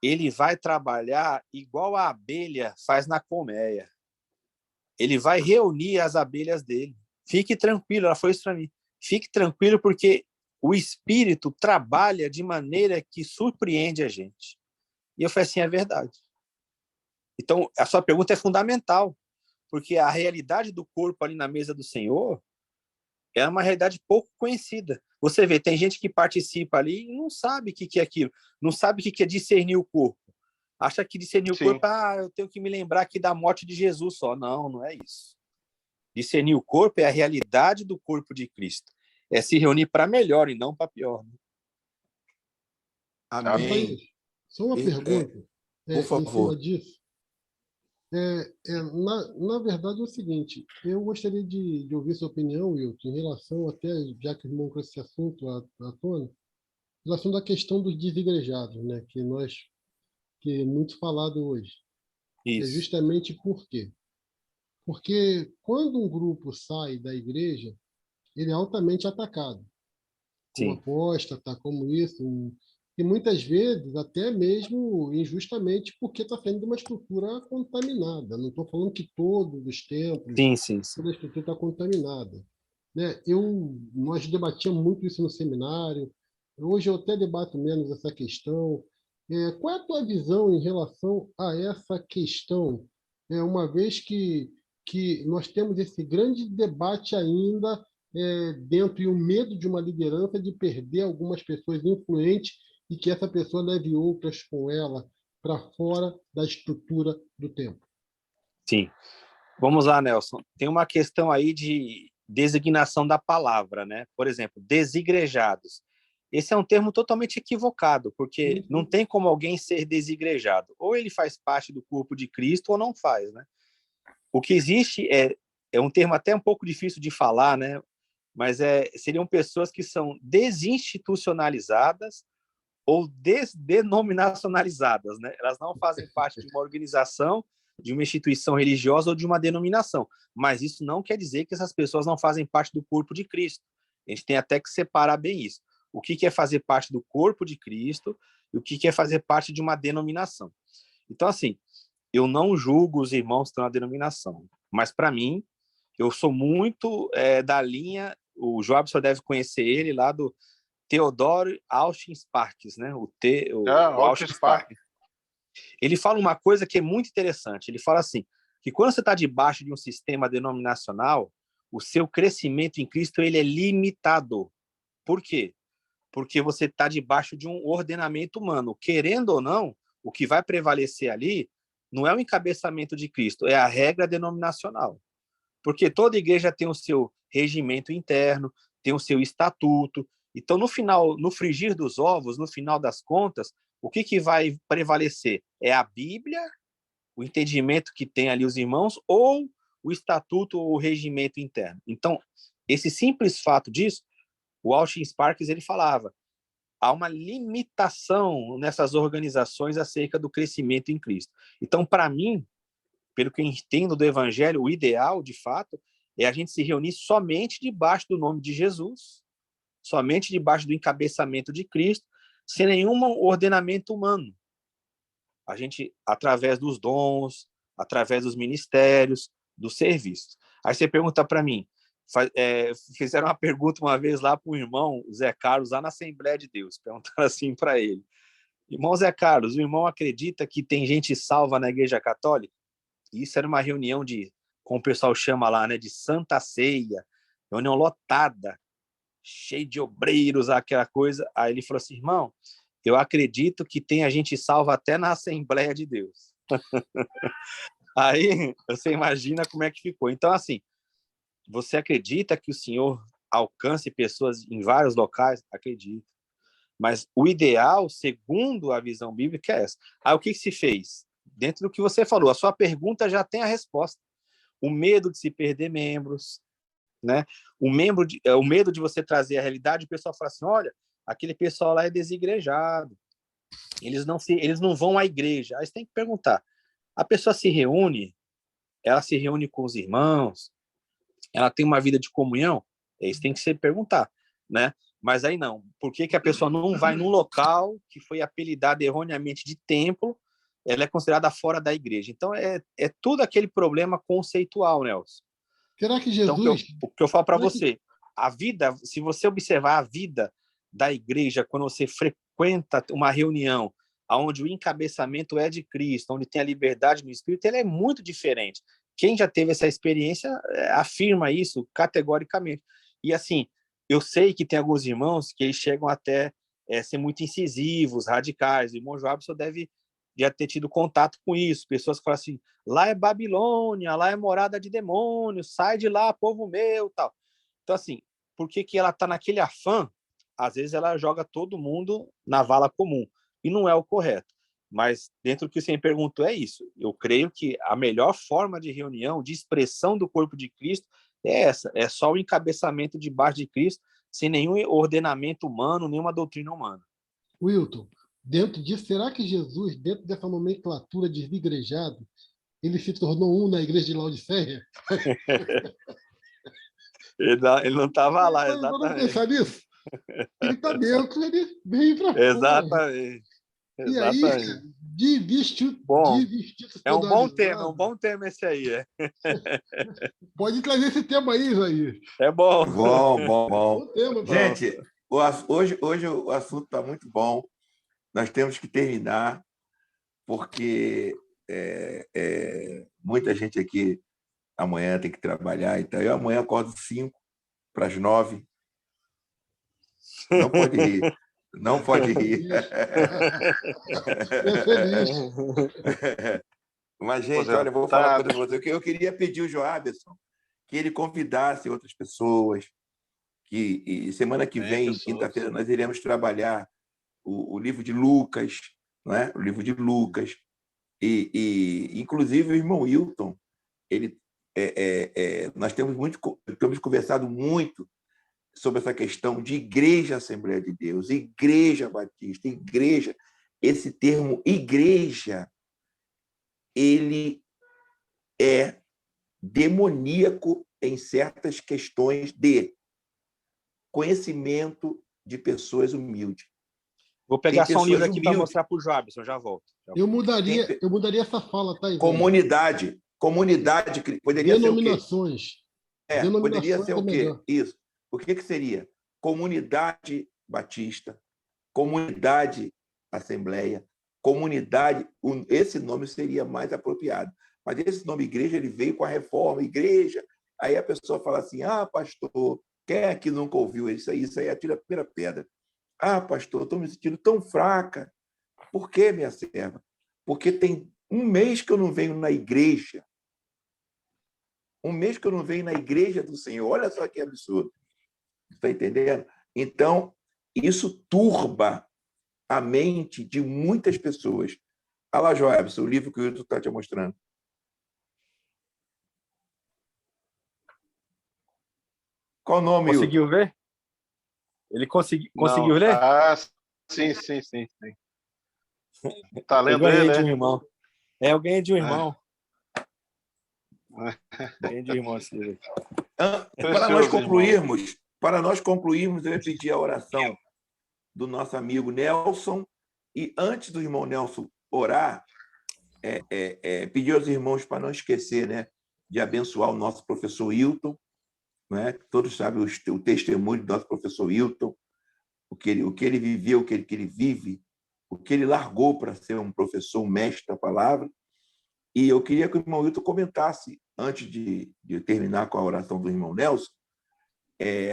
[SPEAKER 3] ele vai trabalhar igual a abelha faz na colmeia. Ele vai reunir as abelhas dele. Fique tranquilo, ela falou isso para mim. Fique tranquilo porque o Espírito trabalha de maneira que surpreende a gente. E eu falei assim, é verdade. Então, a sua pergunta é fundamental, porque a realidade do corpo ali na mesa do Senhor é uma realidade pouco conhecida. Você vê, tem gente que participa ali e não sabe o que é aquilo, não sabe o que é discernir o corpo. Acha que discernir o corpo, eu tenho que me lembrar aqui da morte de Jesus só. Não, não é isso. Discernir o corpo é a realidade do corpo de Cristo. É se reunir para melhor e não para pior. Né?
[SPEAKER 1] Amém.
[SPEAKER 4] Só uma pergunta,
[SPEAKER 1] por favor.
[SPEAKER 4] em cima disso. Na verdade é o seguinte, eu gostaria de ouvir sua opinião, Wilton, em relação até, já que o irmão com esse assunto à tona, em relação da questão dos desigrejados, né, que é muito falado hoje.
[SPEAKER 3] Isso.
[SPEAKER 4] É justamente por quê? Porque quando um grupo sai da igreja, ele é altamente atacado. Como apóstata, como isso, e muitas vezes até mesmo injustamente porque está saindo de uma estrutura contaminada. Não estou falando que todos os templos, toda a estrutura está contaminada. Né? Nós debatíamos muito isso no seminário, hoje eu até debato menos essa questão. Qual é a tua visão em relação a essa questão? Uma vez que nós temos esse grande debate ainda dentro e o medo de uma liderança de perder algumas pessoas influentes e que essa pessoa leve outras com ela para fora da estrutura do templo.
[SPEAKER 3] Sim. Vamos lá, Nelson. Tem uma questão aí de designação da palavra, né? Por exemplo, desigrejados. Esse é um termo totalmente equivocado, porque não tem como alguém ser desigrejado. Ou ele faz parte do corpo de Cristo ou não faz, né? O que existe é um termo até um pouco difícil de falar, né? Mas seriam pessoas que são desinstitucionalizadas ou desdenominacionalizadas, né? Elas não fazem parte de uma organização, de uma instituição religiosa ou de uma denominação, mas isso não quer dizer que essas pessoas não fazem parte do corpo de Cristo. A gente tem até que separar bem isso. O que é fazer parte do corpo de Cristo e o que é fazer parte de uma denominação. Então, assim, eu não julgo os irmãos que estão na denominação, mas, para mim, eu sou muito da linha, o Jobson deve conhecer ele, lá do Theodore Austin Sparks, né? O Austin Sparks. Ele fala uma coisa que é muito interessante. Ele fala assim, que quando você está debaixo de um sistema denominacional, o seu crescimento em Cristo ele é limitado. Por quê? Porque você está debaixo de um ordenamento humano. Querendo ou não, o que vai prevalecer ali não é o encabeçamento de Cristo, é a regra denominacional. Porque toda igreja tem o seu regimento interno, tem o seu estatuto. Então, no final, no frigir dos ovos, no final das contas, o que vai prevalecer? É a Bíblia, o entendimento que tem ali os irmãos, ou o estatuto ou o regimento interno. Então, esse simples fato disso, o Austin Sparks ele falava, há uma limitação nessas organizações acerca do crescimento em Cristo. Então, para mim, pelo que eu entendo do Evangelho, o ideal, de fato, é a gente se reunir somente debaixo do nome de Jesus, somente debaixo do encabeçamento de Cristo, sem nenhum ordenamento humano. A gente, através dos dons, através dos ministérios, dos serviços. Aí você pergunta para mim, fizeram uma pergunta uma vez lá para o irmão Zé Carlos, lá na Assembleia de Deus, perguntaram assim para ele, irmão Zé Carlos, o irmão acredita que tem gente salva na Igreja Católica? Isso era uma reunião como o pessoal chama lá, né, de Santa Ceia, reunião lotada, cheio de obreiros, aquela coisa. Aí ele falou assim, irmão, eu acredito que tem a gente salva até na Assembleia de Deus. Aí você imagina como é que ficou. Então, assim, você acredita que o Senhor alcance pessoas em vários locais? Acredito. Mas o ideal, segundo a visão bíblica, é essa. Aí o que se fez? Dentro do que você falou, a sua pergunta já tem a resposta. O medo de se perder membros, né? O medo de você trazer a realidade, o pessoal fala assim, olha, aquele pessoal lá é desigrejado, eles não vão à igreja. Aí você tem que perguntar, a pessoa se reúne, ela se reúne com os irmãos, ela tem uma vida de comunhão? Isso tem que se perguntar, né? Mas aí não. Por que a pessoa não vai num local que foi apelidado erroneamente de templo, ela é considerada fora da igreja? Então, é tudo aquele problema conceitual, Nelson.
[SPEAKER 4] Será que
[SPEAKER 3] Então,
[SPEAKER 4] Jesus...
[SPEAKER 3] o que eu falo para você, a vida, se você observar a vida da igreja, quando você frequenta uma reunião onde o encabeçamento é de Cristo, onde tem a liberdade no Espírito, ela é muito diferente. Quem já teve essa experiência afirma isso categoricamente. E assim, eu sei que tem alguns irmãos que eles chegam até ser muito incisivos, radicais. O irmão Joabson deve já ter tido contato com isso. Pessoas que falam assim, lá é Babilônia, lá é morada de demônios, sai de lá, povo meu, tal. Então, assim, por que ela está naquele afã? Às vezes ela joga todo mundo na vala comum. E não é o correto. Mas dentro do que você me perguntou é isso. Eu creio que a melhor forma de reunião, de expressão do corpo de Cristo é essa. É só o encabeçamento debaixo de Cristo, sem nenhum ordenamento humano, nenhuma doutrina humana.
[SPEAKER 4] Wilton, dentro disso, será que Jesus, dentro dessa nomenclatura de desigrejado, ele se tornou um na igreja de Laodiceia?
[SPEAKER 3] Ele não estava lá, exatamente.
[SPEAKER 4] Vamos pensar nisso? Ele está dentro, ele veio para fora.
[SPEAKER 3] Exatamente.
[SPEAKER 4] E aí, de vestir,
[SPEAKER 3] é um bom tema esse aí.
[SPEAKER 4] Pode trazer esse tema aí, Isaías.
[SPEAKER 3] É bom.
[SPEAKER 1] Bom tema, gente, hoje o assunto está muito bom. Nós temos que terminar, porque muita gente aqui amanhã tem que trabalhar. Então, eu amanhã acordo 8:55. Não pode rir. Não pode rir. Mas, gente, olha, eu vou falar uma coisa para você. Eu queria pedir ao Joabson que ele convidasse outras pessoas, que semana que vem, quinta-feira, nós iremos trabalhar o livro de Lucas, né? O livro de Lucas. E inclusive, o irmão Wilton, nós temos conversado muito sobre essa questão de igreja Assembleia de Deus, igreja batista, igreja. Esse termo igreja, ele é demoníaco em certas questões de conhecimento de pessoas humildes.
[SPEAKER 3] Vou pegar só um livro aqui para mostrar para o Joabson, já volto.
[SPEAKER 4] Eu mudaria essa fala, tá?
[SPEAKER 1] Comunidade, poderia
[SPEAKER 4] denominações.
[SPEAKER 1] ser o quê? Poderia ser o quê? Isso. O que seria? Comunidade batista, comunidade assembleia, comunidade. Esse nome seria mais apropriado. Mas esse nome igreja, ele veio com a reforma, igreja. Aí a pessoa fala assim, pastor, quem é que nunca ouviu isso aí atira a primeira pedra. Pastor, estou me sentindo tão fraca. Por quê, minha serva? Porque tem um mês que eu não venho na igreja. Um mês que eu não venho na igreja do Senhor. Olha só que absurdo. Está entendendo? Então, isso turba a mente de muitas pessoas. Olha lá, Joabson, o livro que o Wilton está te mostrando. Qual o nome,
[SPEAKER 3] Conseguiu
[SPEAKER 1] Wilton?
[SPEAKER 3] ver? Ele conseguiu ler?
[SPEAKER 6] Sim. Está lendo
[SPEAKER 3] aí,
[SPEAKER 6] né?
[SPEAKER 3] De um irmão. Eu ganhei de um irmão. Ganhei de um irmão esse livro.
[SPEAKER 1] Para nós concluirmos, eu ia pedir a oração do nosso amigo Nelson. E antes do irmão Nelson orar, pedir aos irmãos para não esquecer, né, de abençoar o nosso professor Wilton. Né? Todos sabem o testemunho do nosso professor Wilton, o que ele viveu, o que ele vive, o que ele largou para ser um professor, um mestre da palavra. E eu queria que o irmão Wilton comentasse, antes de terminar com a oração do irmão Nelson,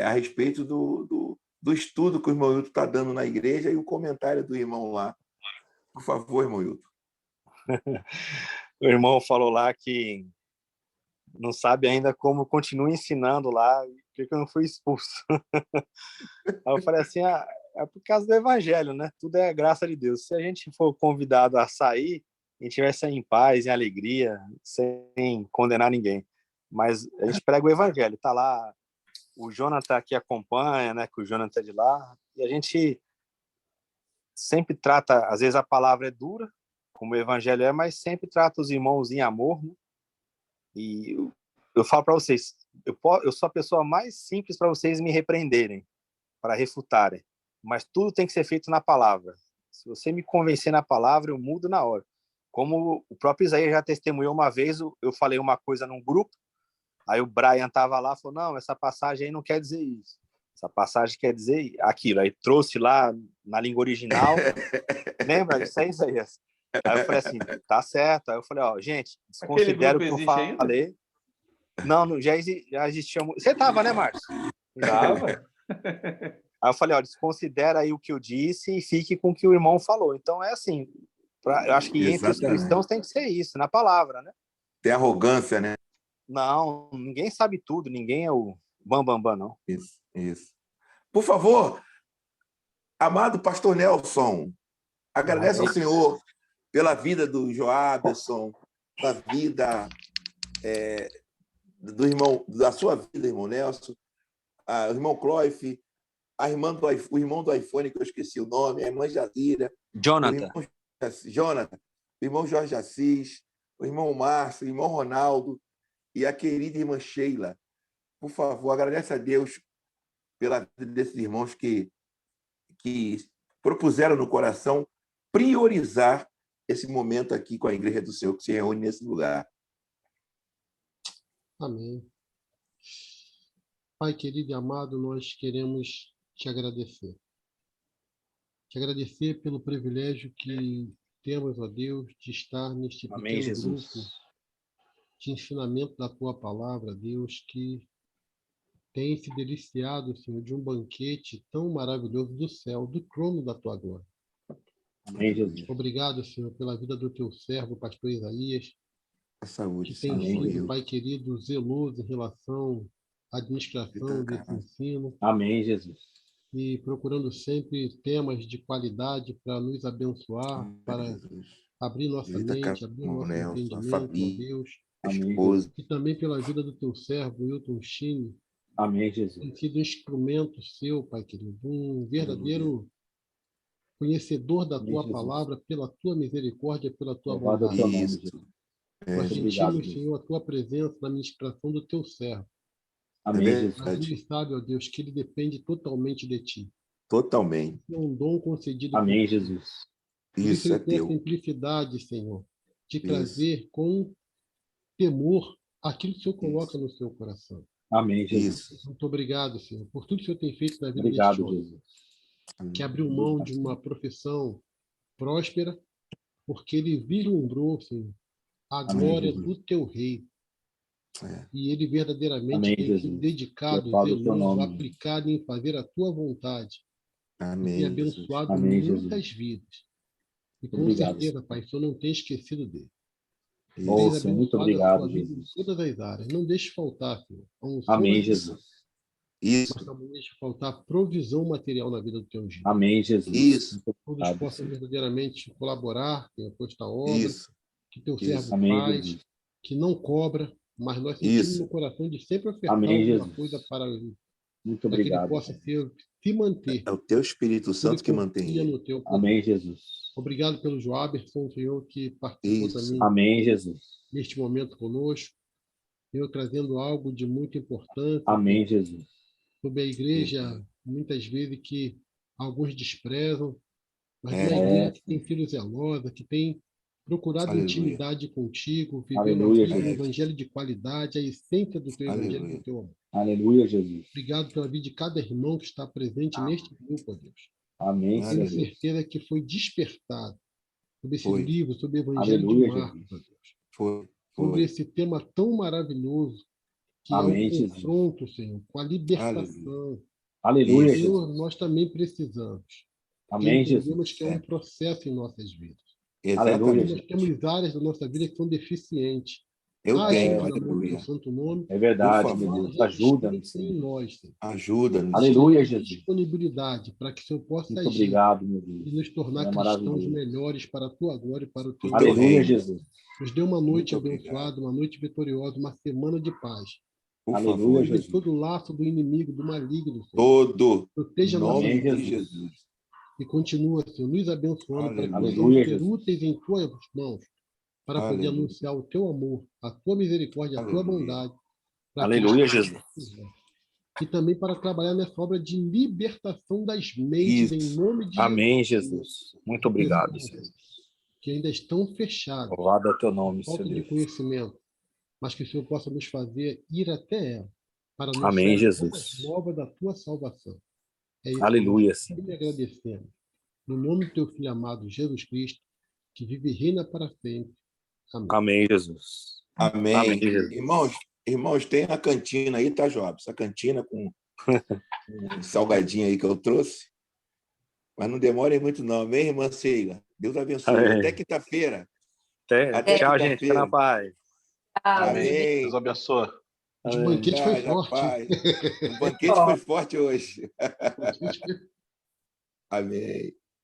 [SPEAKER 1] a respeito do estudo que o irmão Wilton está dando na igreja e o comentário do irmão lá. Por favor, irmão Wilton.
[SPEAKER 3] o irmão falou lá que não sabe ainda como continua ensinando lá, porque eu não fui expulso. Aí eu falei assim, é por causa do evangelho, né? Tudo é graça de Deus. Se a gente for convidado a sair, a gente vai sair em paz, em alegria, sem condenar ninguém. Mas a gente prega o evangelho. Tá lá, o Jonathan que acompanha, né? Que o Jonathan é de lá. E a gente sempre trata, às vezes a palavra é dura, como o evangelho é, mas sempre trata os irmãos em amor, né? E eu falo para vocês, eu sou a pessoa mais simples para vocês me repreenderem, para refutarem. Mas tudo tem que ser feito na palavra. Se você me convencer na palavra, eu mudo na hora. Como o próprio Isaías já testemunhou uma vez, eu falei uma coisa num grupo, aí o Brian estava lá e falou, não, essa passagem aí não quer dizer isso. Essa passagem quer dizer aquilo. Aí trouxe lá na língua original. Lembra disso aí, Isaías? Aí eu falei assim, tá certo. Aí eu falei, ó, gente, desconsidero o que eu falei. Ainda? Não, já existia. Você tava, né, Márcio?
[SPEAKER 5] Tava.
[SPEAKER 3] Aí eu falei, ó, desconsidera aí o que eu disse e fique com o que o irmão falou. Então é assim, eu acho que entre os cristãos tem que ser isso, na palavra, né?
[SPEAKER 1] Tem arrogância, né?
[SPEAKER 3] Não, ninguém sabe tudo, ninguém é o bambambam, não.
[SPEAKER 1] Isso. Por favor, amado pastor Nelson, agradece ao Senhor pela vida do Joabson, pela vida do irmão, da sua vida, irmão Nelson, o irmão Cloif, o irmão do iPhone, que eu esqueci o nome, a irmã Jazira,
[SPEAKER 3] Jonathan,
[SPEAKER 1] o irmão Jorge Assis, o irmão Márcio, o irmão Ronaldo e a querida irmã Sheila. Por favor, agradece a Deus pela vida desses irmãos que propuseram no coração priorizar esse momento aqui com a Igreja do Senhor, que se reúne nesse lugar.
[SPEAKER 4] Amém. Pai querido e amado, nós queremos te agradecer. Te agradecer pelo privilégio que temos, ó Deus, de estar neste pequeno grupo de ensinamento da Tua Palavra, Deus, que tem se deliciado, Senhor, de um banquete tão maravilhoso do céu, do trono da Tua glória.
[SPEAKER 3] Amém, Jesus.
[SPEAKER 4] Obrigado, Senhor, pela vida do Teu servo, pastor Isaías,
[SPEAKER 1] saúde,
[SPEAKER 4] que tem sido, Pai querido, zeloso em relação à administração desse ensino.
[SPEAKER 3] Amém, Jesus.
[SPEAKER 4] E procurando sempre temas de qualidade para nos abençoar, para abrir nossa mente, abrir nosso entendimento, ó Deus.
[SPEAKER 3] Amém.
[SPEAKER 4] E também pela vida do Teu servo, Wilton Chine.
[SPEAKER 3] Amém, Jesus.
[SPEAKER 4] Tem sido um instrumento seu, Pai querido, um verdadeiro conhecedor da Tua palavra, pela Tua misericórdia, pela Tua bondade. Nós sentimos, Senhor, a Tua presença na ministração do Teu servo.
[SPEAKER 3] Amém, Jesus.
[SPEAKER 4] Mas ele sabe, ó Deus, que ele depende totalmente de Ti.
[SPEAKER 1] Totalmente.
[SPEAKER 4] É um dom concedido.
[SPEAKER 3] Amém, Jesus.
[SPEAKER 4] Isso é teu. A simplicidade, Senhor, de trazer com temor aquilo que o Senhor coloca no seu coração.
[SPEAKER 3] Amém, Jesus.
[SPEAKER 4] Muito obrigado, Senhor, por tudo que o Senhor tem feito na vida deste homem. Que abriu mão de uma profissão próspera, porque ele vislumbrou, Senhor, a glória do Teu reino. E ele verdadeiramente tem sido dedicado, zeloso, aplicado em fazer a Tua vontade.
[SPEAKER 1] Amém,
[SPEAKER 4] e tem abençoado muitas vidas. E com certeza, Pai, o Senhor não tem esquecido dele.
[SPEAKER 3] Nossa, muito obrigado,
[SPEAKER 4] Jesus. Em todas as áreas. Não deixe faltar, Senhor.
[SPEAKER 3] Amém, Jesus.
[SPEAKER 4] Isso. Mas não deixe faltar provisão material na vida do Teu filho.
[SPEAKER 3] Amém, Jesus.
[SPEAKER 1] Isso.
[SPEAKER 4] Todos possam verdadeiramente colaborar, com esta obra.
[SPEAKER 1] Isso.
[SPEAKER 4] Que Teu servo
[SPEAKER 3] Amém,
[SPEAKER 4] faz,
[SPEAKER 3] Jesus.
[SPEAKER 4] que não cobra, mas nós sentimos no coração de sempre ofertar alguma coisa para ele.
[SPEAKER 3] Muito obrigado.
[SPEAKER 4] Que ele possa se manter.
[SPEAKER 1] É o Teu Espírito Santo que mantém ele.
[SPEAKER 3] Amém, Jesus.
[SPEAKER 4] Obrigado pelo Joaberson, Senhor, que participou também.
[SPEAKER 3] Amém, Jesus.
[SPEAKER 4] Neste momento conosco. Senhor, trazendo algo de muito importante.
[SPEAKER 3] Amém, Jesus.
[SPEAKER 4] Sobre a igreja, muitas vezes que alguns desprezam, mas uma igreja que tem sido zelosa, que tem procurado intimidade contigo, vivendo um evangelho de qualidade, a essência do teu evangelho, do teu amor.
[SPEAKER 3] Aleluia, Jesus.
[SPEAKER 4] Obrigado pela vida de cada irmão que está presente neste grupo, ó Deus.
[SPEAKER 3] Amém.
[SPEAKER 4] Tenho certeza que foi despertado sobre esse livro, sobre o evangelho de Marcos, ó Deus. Sobre esse tema tão maravilhoso, que é o confronto, Senhor, com a libertação.
[SPEAKER 3] Aleluia,
[SPEAKER 4] Senhor, nós também precisamos.
[SPEAKER 3] Amém,
[SPEAKER 4] Jesus. Entendemos que é um processo em nossas vidas.
[SPEAKER 1] Exatamente.
[SPEAKER 4] Nós temos áreas da nossa vida que são deficientes.
[SPEAKER 1] Eu tenho,
[SPEAKER 4] Pelo amor do
[SPEAKER 1] aleluia.
[SPEAKER 4] teu santo nome.
[SPEAKER 5] É verdade,
[SPEAKER 1] Por
[SPEAKER 5] meu
[SPEAKER 1] favor.
[SPEAKER 5] Deus. Ajuda-nos,
[SPEAKER 4] Em
[SPEAKER 5] Senhor.
[SPEAKER 4] nós, Senhor.
[SPEAKER 1] Ajuda-nos.
[SPEAKER 5] Aleluia, Jesus.
[SPEAKER 4] Disponibilidade para que o Senhor possa
[SPEAKER 5] Muito
[SPEAKER 4] agir
[SPEAKER 5] obrigado, meu Deus.
[SPEAKER 4] e nos tornar
[SPEAKER 5] É
[SPEAKER 4] cristãos
[SPEAKER 5] maravilhoso.
[SPEAKER 4] melhores para a tua glória e para o teu
[SPEAKER 1] O teu
[SPEAKER 4] reino.
[SPEAKER 5] Aleluia,
[SPEAKER 1] reino.
[SPEAKER 5] Jesus.
[SPEAKER 4] Nos dê uma noite
[SPEAKER 1] Muito
[SPEAKER 4] abençoada,
[SPEAKER 1] obrigado.
[SPEAKER 4] uma noite vitoriosa, uma semana de paz.
[SPEAKER 1] Por
[SPEAKER 5] Aleluia,
[SPEAKER 1] favor.
[SPEAKER 4] Livre
[SPEAKER 5] Jesus.
[SPEAKER 4] todo o laço do inimigo, do maligno, Senhor.
[SPEAKER 1] Todo. Em
[SPEAKER 4] Proteja nossas
[SPEAKER 1] nome
[SPEAKER 5] Amém,
[SPEAKER 1] de
[SPEAKER 4] vidas
[SPEAKER 1] Jesus.
[SPEAKER 4] e continua, Senhor, nos abençoando para que
[SPEAKER 1] Aleluia.
[SPEAKER 4] possamos
[SPEAKER 5] Aleluia,
[SPEAKER 4] ser
[SPEAKER 5] Jesus.
[SPEAKER 4] úteis em tuas mãos, para poder
[SPEAKER 1] Aleluia.
[SPEAKER 4] anunciar o teu amor, a tua misericórdia, a tua
[SPEAKER 1] Aleluia.
[SPEAKER 4] bondade. Para
[SPEAKER 5] Aleluia,
[SPEAKER 4] aqueles que
[SPEAKER 5] Jesus.
[SPEAKER 4] quiser. E também para trabalhar nessa obra de libertação das mentes, em
[SPEAKER 1] Isso.
[SPEAKER 4] nome de
[SPEAKER 3] Amém,
[SPEAKER 4] Jesus.
[SPEAKER 3] Jesus. Muito obrigado,
[SPEAKER 4] Pessoas
[SPEAKER 3] Senhor.
[SPEAKER 4] que ainda estão fechadas,
[SPEAKER 3] Louvado é o teu nome,
[SPEAKER 4] falta
[SPEAKER 3] Senhor
[SPEAKER 4] de
[SPEAKER 3] Deus.
[SPEAKER 4] conhecimento, mas que o Senhor possa nos fazer ir até ela, para anunciar
[SPEAKER 3] Amém,
[SPEAKER 4] as
[SPEAKER 3] Jesus.
[SPEAKER 4] boas novas da tua salvação. É isso
[SPEAKER 3] Aleluia,
[SPEAKER 4] que
[SPEAKER 3] Senhor.
[SPEAKER 4] nós te agradecemos. No nome do teu Filho amado, Jesus Cristo, que vive e reina para sempre. Amém.
[SPEAKER 3] Amém, Jesus.
[SPEAKER 1] Amém.
[SPEAKER 3] Amém, Jesus.
[SPEAKER 1] Irmãos, tem a cantina aí, tá, Jobs? A cantina com um salgadinho aí que eu trouxe. Mas não demorem muito não, amém, irmã Sheila? Deus abençoe.
[SPEAKER 3] Amém.
[SPEAKER 1] Até quinta-feira.
[SPEAKER 3] Até, tchau, gente. Fica na paz.
[SPEAKER 6] Amém.
[SPEAKER 1] Amém.
[SPEAKER 6] Deus abençoe.
[SPEAKER 4] O banquete foi
[SPEAKER 1] Paz, a
[SPEAKER 4] forte.
[SPEAKER 1] paz. O banquete foi forte hoje.
[SPEAKER 4] O banquete foi
[SPEAKER 1] Amém.